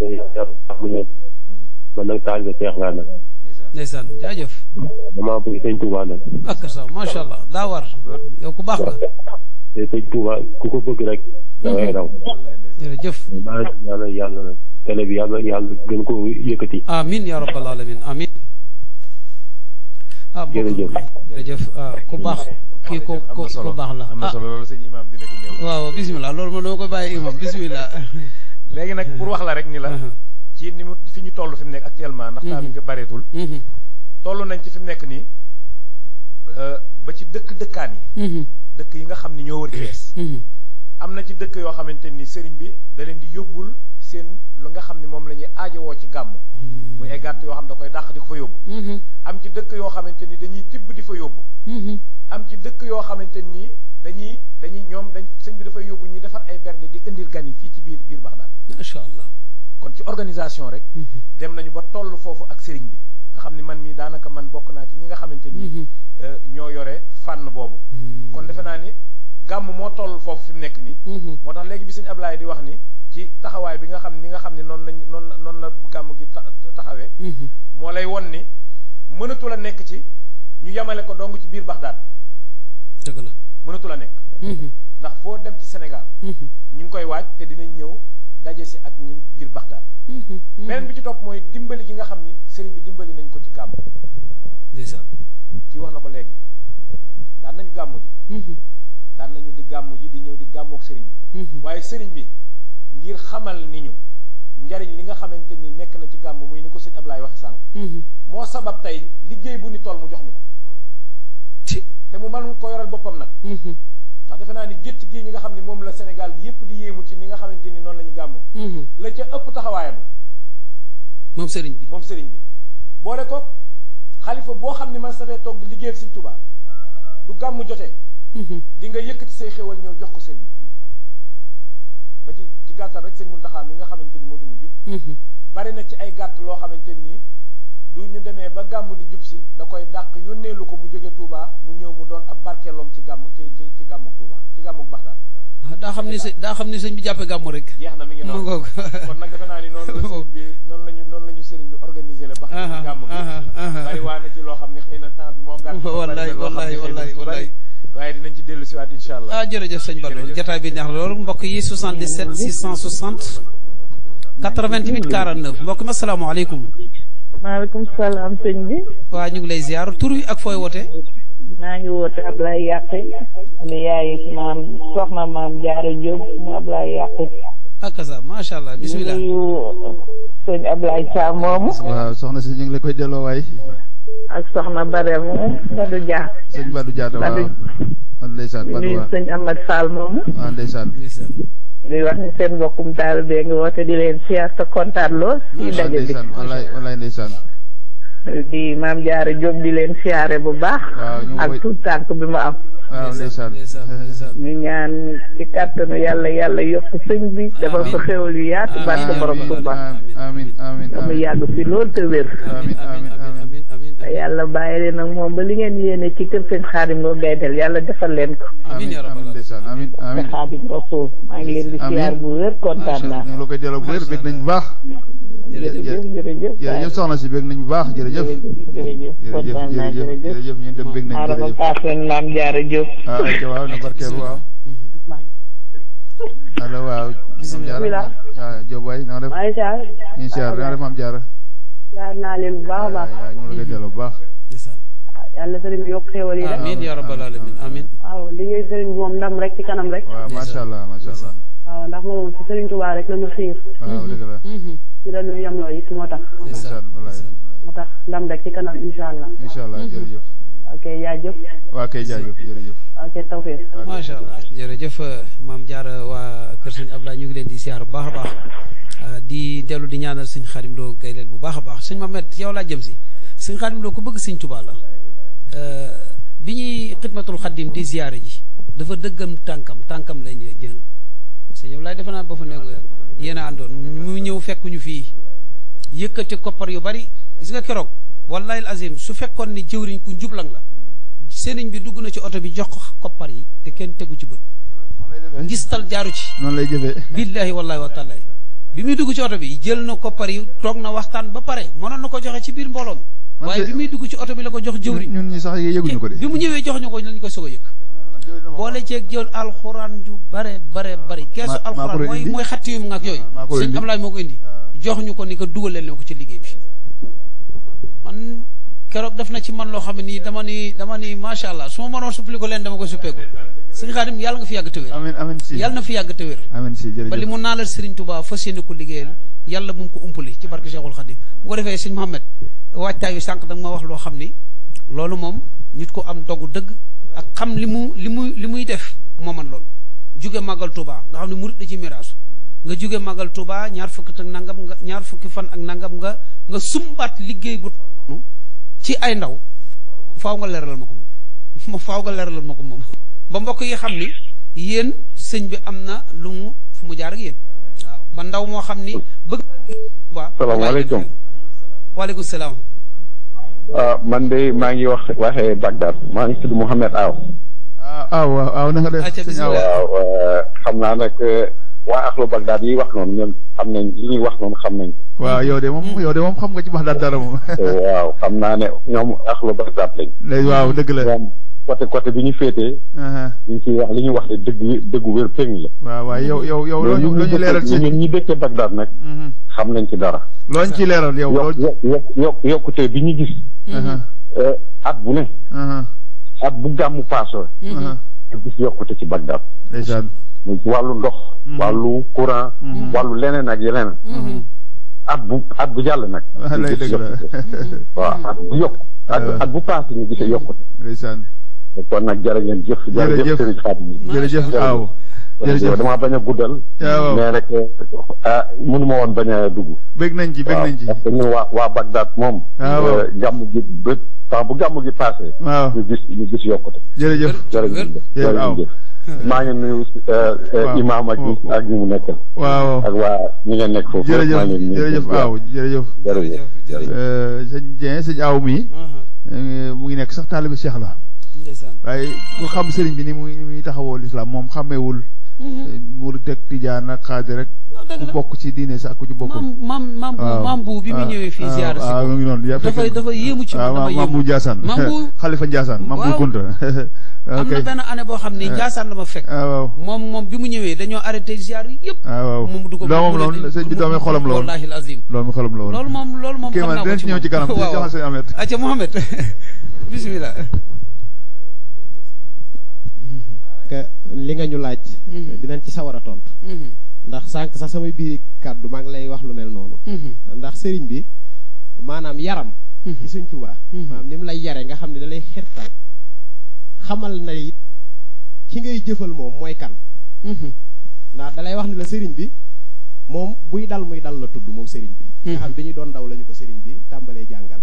yàlla taxaw leen man nag taalibe Seex laa nag ndeysaan jaajëf. damaa bëgg sëñ Touba nag. ak sa macha allah daa war yow ku baax nga. te sëñ Touba ku ko bëgg rek. da ngay raw. jërëjëf. maa ngi ñaanal yàlla nag télé bi yàlla gën ko yëkkati. amiin ya rabbal alamin amiin. jërëjëf jërëjëf ku baax kii ku baax la. am na solo loolu sëñ imam dina ci ñëw. waaw bisimilah loolu ma dama koy bàyyi imam bisimilah. léegi nag pour wax la rek ni la. ci ni mu fi ñu toll fi mu nekk actuellement. ndax temps bi nga bareetul. toll nañ ci fi mu nekk nii ba ci dëkkaan yi. dëkk yi nga xam ni ñoo wër Thiès. am na ci dëkk yoo xamante ni sëriñ bi da leen di yóbbul seen lu nga xam ni moom la ñuy aajowoo ci gàmm. muy ay gàtt yoo xam da koy dàq di ko fa yóbbu. am ci dëkk yoo xamante ni dañuy tibb di fa yóbbu. am ci dëkk yoo xamante ni dañuy sëñ bi dafay yóbbu ñuy defar ay bernde di indil gan yi fii ci biir Baxdaad. macha allah. kon ci organisation rek. dem nañu ba toll foofu ak sëriñ bi nga xam ni man mii daanaka man bokk naa ci ñi nga xamante ni. ñoo yore fànn boobu. kon defe naa ni gàmm moo toll foofu fi mu nekk nii. moo tax léegi bi sëñ Ablaye di wax ni ci taxawaay bi nga xam ni noonu la gàmm gi taxawee. moo lay won ni mënatu la nekk ci ñu yamale ko dong ci biir Baxdaad. dëgg la mënatu la nekk. ndax foo dem ci Sénégal. ñu ngi koy waaj te dinañ ñëw daje si ak ñun biir Baxdaad. beneen bi ci topp mooy dimbali gi nga xam ni sëriñ bi dimbali nañ ko ci gàmm. ndeysaan ci wax na ko léegi daan nañu gàmmu ji. daan nañu di gàmmu ji di ñëw di gàmmook sëriñ bi. waaye sëriñ bi ngir xamal ni ñu njariñ li nga xamante ni nekk na ci gàmm muy ni ko sëñ Ablaye waxe sànq. moo sabab tey liggéey bu ni toll mu jox ñu ko. te mu mën ko yoral boppam nag. ndax defe naa ni gétt gii ñi nga xam ne moom la Sénégal gi yëpp di yéemu ci ni nga xamante ni noonu la ñu gàmmoo. la ca ëpp taxawaayam. moom sëriñ bi. boole ko xalifa boo xam ne man safee toog di liggéey ak sëñ Tuubaa du gàmm jotee. di nga yëkkati say xéwal ñëw jox ko sëriñ bi. ba ci gàttal rek sëñ Muntaxa mi nga xamante ni moo fi mujj. bari na ci ay gàtt loo xamante ni du ñu demee ba gàmm di jub si da koy dàq yónneelu ko mu jóge Touba mu ñëw mu doon ab barkeeloom ci gàmm ci gàmmuk Touba ci gàmmuk Baxdaad. daa xam ni sëñ bi jàppee gàmm rek. jeex na mi ngi noonu kon nag defe naa ni noonu la ñu sëriñ bi organisé la Baxdaad ci gàmm gi. bari waa na ci loo xam ne xëy na temps bi moo gàtt. wallaay waaye dinañ ci dellu siwaat incha allah. jërëjëf sëñ Badou jotaay bi neex na loolu mbokk yi 77 660 88 49 mbokk mi asalaamaaleykum. maaleykum salaam sëñ bi. waa ñu ngi lay ziar tur wi ak fooy woote. maa ngi woote Ablaye Yàqe mi yaay soxna maam Jaara Jóob mu Ablaye Yàqe. ak sa macha allah bisimilah. di nuyu sëñ Ablaye Sam moomu. waaw soxna si ñu ngi la koy delloo waay. ak soxna Badou Dia. sëñ Badou Dia waaw. ndeysaan di nuyu sëñ Amad Fall moomu. waaw ndeysaan. di wax ni seen mbokkum taal bee ngi woote di leen siyaar te kontaan lool. ci daje bi wallaay ndeysaan. di maam Jaara Jóob di leen siyaare bu baax. ak tout tànk bi ma am. waaw ndeysaan. ñu ñaan ci kàttanu yàlla yokk sëñ bi. defal ko xéwal yu yaatu. barke borom Tuuba. amiin mu yàgg fi lool te wér. yàlla bàyyi leen ak moom ba li ngeen yéene ci kër sëñ Xaadim Lo Gaydel yàlla defal leen ko. amiin ndeysaan amiin amiin. Xaadim Rasuul maa ngi leen di siyaar bu wér kontaan naa. ñu la koy delloo bu wér bég nañ bu baax. jërëjëf soxna si bég nañ bu baax jërëjëf. kontaan naa jërëjëf ñu dem bég nañ jërëjëf. paas leen maam Jaara Jóob. waaw na barkeelu waaw. allo waaw. bisimilah. waaw Jóob waay na nga def. maa ngi siyaar. ñu ngi siyaar na nga def maam Jaara. siyaar naa leen bu baax a baax. ñu la koy delloo bu baax. yàlla sëriñ bi yokk xéwal yi rek. amiin yaa rabbal alamin amiin. waaw liggéey sëriñ bi moom ndam rek ci kanam rek. waaw macha allah macha allah. waaw ndax moom ci sëriñ Tuubaa rek la ñu xiir. waaw dëgg la. ci la ñu yemloo it moo tax. moo tax ndam rek ci kanam incha allah. incha allah jërëjëf. ok jaajëf. waa kay jaajëf jërëjëf. ok tawfiq. macha allah jërëjëf maam Jaara waa kër sëñ Ablaye ñu ngi leen di siyaar bu baax a baax di dellu di ñaanal sëñ Xaadim Lo Gaydel bu baax a baax sëñ Mamet yow laa jëm si sëñ Xaadim Lo ku bëgg sëñ Tuubaa la bi ñuy xidmatul xaddim di ziyaare ji dafa dëggam tànkam lañ jël sëñ Ablaye defe naa ba fa nekku yéen a àndoon mu ñëw fekk ñu fii yëkkati koppar yu bari gis nga keroog wallahi al azim su fekkoon ni jëwriñ ku njublang la sëriñ bi dugg na ci oto bi jox ko koppar yi te kenn tegu ci bët ngistal jaaru ci noonu lay jëfee billahi wallahi wa taala bi muy dugg ci oto bi jël na koppar yi toog na waxtaan ba pare mënoon na ko joxe ci biir mbooloo mi waaye bi muy dugg ci oto bi la ko jox jëwriñ ñun ñi sax yëguñu ko de bi mu ñëwee jox ñu ko lañ ko soog a yëg boole ceeg jël alxuraan ju bare keesu alxuraan mooy xatti yum nga ak yooyu sëñ Ablaye moo ko indi jox ñu ko ni ko dugaleel ne ko ci liggéey bi man keroog def na ci man loo xam ne nii dama ni macha allah su ma mënoon suppli ko leen dama ko suppeeku sëñ Xaadim yàlla nga fi yàgg te wér amiin si yàlla na fi yàgg te wér amiin si jërëjëf ba li mu naalal Serigne Touba fas yéene ko liggéeyal yàlla bu mu ko umpali ci barke Cheikhul Khadim bu ko defee sëñ Mohamed waajtaay yu sànq da nga ma wax loo xam ni loolu moom nit ko am dogu dëgg ak xam li muy def moo man loolu jóge màggal Touba nga xam ne murit la ci miraasu nga jóge màggal Touba ñaar fukki fan ak nangam nga sumbaat liggéey bu noonu ci ay ndaw faaw nga leeralal ma ko moom ba mbokk yi xam ni yéen sëñ bi am na lu mu fu mu jaar ak yéen waaw ba ndaw moo xam ni bëgg ba salaamaaleykum waaleykum salaam man de maa ngi waxee Bagdad maa ngi tudd Mouhamed waaw na nga def sëñ Aw waaw xam naa nag waa axlu Bagdad yi wax noonu ñoom xam nañ li ñuy wax noonu xam nañ ko waaw yow de moom xam nga ci Bagdad dara moom waaw xam naa ne ñoom axlu Bagdad lañ waaw dëgg la côté bi ñu féetee ñu ciy wax li ñuy wax de dëggu wér péng la waaw yow loo ñu leeral ci ñun ñi dëkkee Bagdad nag xam nañ ci dara looñ ci leeral yow yokkute bi ñu gis at bu ne at bu gàmmu paasoo ñu gis yokkute ci Bagdad ndeysaan muy ci wàllu ndox wàllu courant wàllu leneen ak yeneen at bu jàll nag lay dëgg la waaw at bu yokk at bu paase ñu gisee yokkute ndeysaan kon nag jërë ngeen jëf jërëjëf Serigne Khadim jërëjëf Aw jërëjëf damaa bañ a guddal mais rek mënu ma woon bañ a dugg bég nañ ci parce que ñun waa Bagdad moom gàmm gi bët temps bu gàmm gi passé ñu gis yokkute jërëjëf jërëjëf maa ngi nuyu imaam ak ñi mu nekkal waaw ak waa ñi nga nekk foofu jërëjëf Aw jërëjëf sëñ Aw mi mu ngi nekk sax taalibi Cheikh la waaye ku xam sëriñ bi ni muy taxawoo lislaam moom xàmmeewul murit ak tijaan ak xaadir rek ku bokk ci diine sax ku ci bokkul maam bu bi mu ñëwee fii ziyaara si mu ngi noonu dafa yéemu ci maam bu Njaasaan xalifa Njaasaan maam bu Kunta am na benn année boo xam ne Njaasaan la ma fekk moom bi mu ñëwee dañoo arrêté ziyaar yi yëpp moom dugg doomam loolu sëñ bi doomi xolam la woon wallaahi azim doomi xolam la woon loolu moom xam naa ko ci ñëw ci kanam di joxal sëñ Ahmed acca Mohamed bismillah li nga ñu laaj dinañ ci sawar a tontu ndax sànq sax samay biir kàddu maa ngi lay wax lu mel noonu ndax sëriñ bi maanaam yaram ci Sëriñ Tuubaa maanaam ni mu lay yare nga xam ne da lay xirtal xamal na it ki ngay jëfal moom mooy kan ndax da lay wax ni la sëriñ bi moom buy dal muy dal la tudd moom sëriñ bi nga xam bi ñuy doon daw lañu ko sëriñ bi tàmbalee jàngal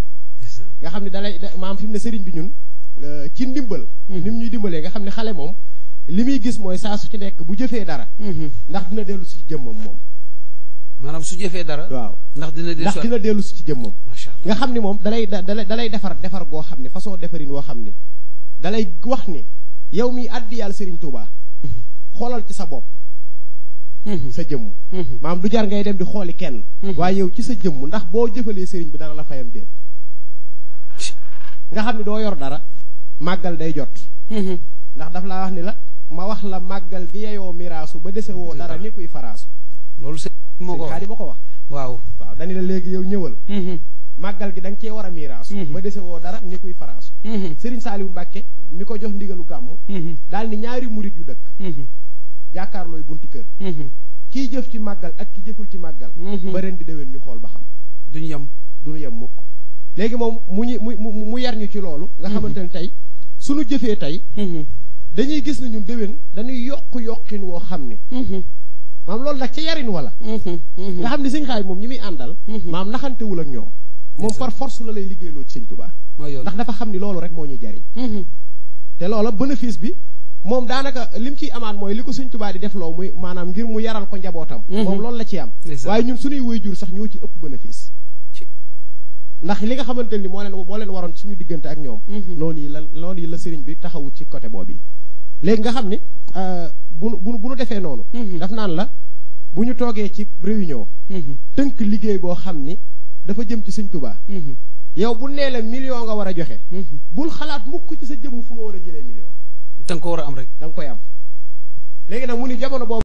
nga xam ne da lay maanaam fi mu ne sëriñ bi ñun ci ndimbal ni mu ñuy dimbalee nga xam ne xale moom li muy gis mooy saa su ci nekk bu jëfee dara ndax dina dellu si ci jëmmam moom maanaam su jëfee dara waaw ndax dina dellu si ci jëmmam nga xam ni moom dalay defar goo xam ne façon defarin woo xam ni dalay wax ni yow mi addi yàlla Serigne Touba xoolal ci sa bopp sa jëmm maanaam du jar ngay dem di xooli kenn waaye yow ci sa jëmm ndax boo jëfalee Serigne bi dana la fayam déet nga xam ne doo yor dara màggal day jot ndax daf laa wax ni la ma wax la màggal gi yeyoo miraasu ba dese woo dara ni kuy faraasu loolu sëñ Xaadim ma ko wax waaw dañu la léegi yow ñëwal màggal gi da nga cee war a miraasu ba dese woo dara ni kuy faraasu Serigne Saliou Mbacke mi ko jox ndigalu gàmmu daal ni ñaari murit yu dëkk jàkkaarlooy bunti kër kii jëf ci màggal ak ki jëful ci màggal ba ren di déwén ñu xool ba xam duñu yem mukk léegi moom mu yar ñu ci loolu nga xamante ne tey suñu jëfee tey dañuy gis ne ñun déwén dañuy yokkin woo xam ni maam loolu nag ci yarin wala nga xam ne sëñ Xaay moom ñi muy àndal maam naxantewul ak ñoom moom par force la lay liggéeyloo ci sëñ Tuubaa ndax dafa xam ni loolu rek moo ñuy jariñ te loola bénéfice bi moom daanaka lim ciy amaat mooy li ko sëñ Tuubaa di def loo muy maanaam ngir mu yaral ko njabootam moom loolu la ci am waaye ñun suñuy waajur sax ñoo ci ëpp bénéfice ndax li nga xamante ni moo leen waroon suñu diggante ak ñoom noonu yi la sëriñ bi taxawu ci côté boobu léegi nga xam ni bu nu defee noonu daf naan la bu ñu toogee ci réunion tënk liggéey boo xam ni dafa jëm ci sëñ Tuubaa yow bu nee la million nga war a joxe bul xalaat mukk ci sa jëmm fu ma war a jëlee million da nga ko war a am rek da nga koy am léegi nag mu ni jamono boobu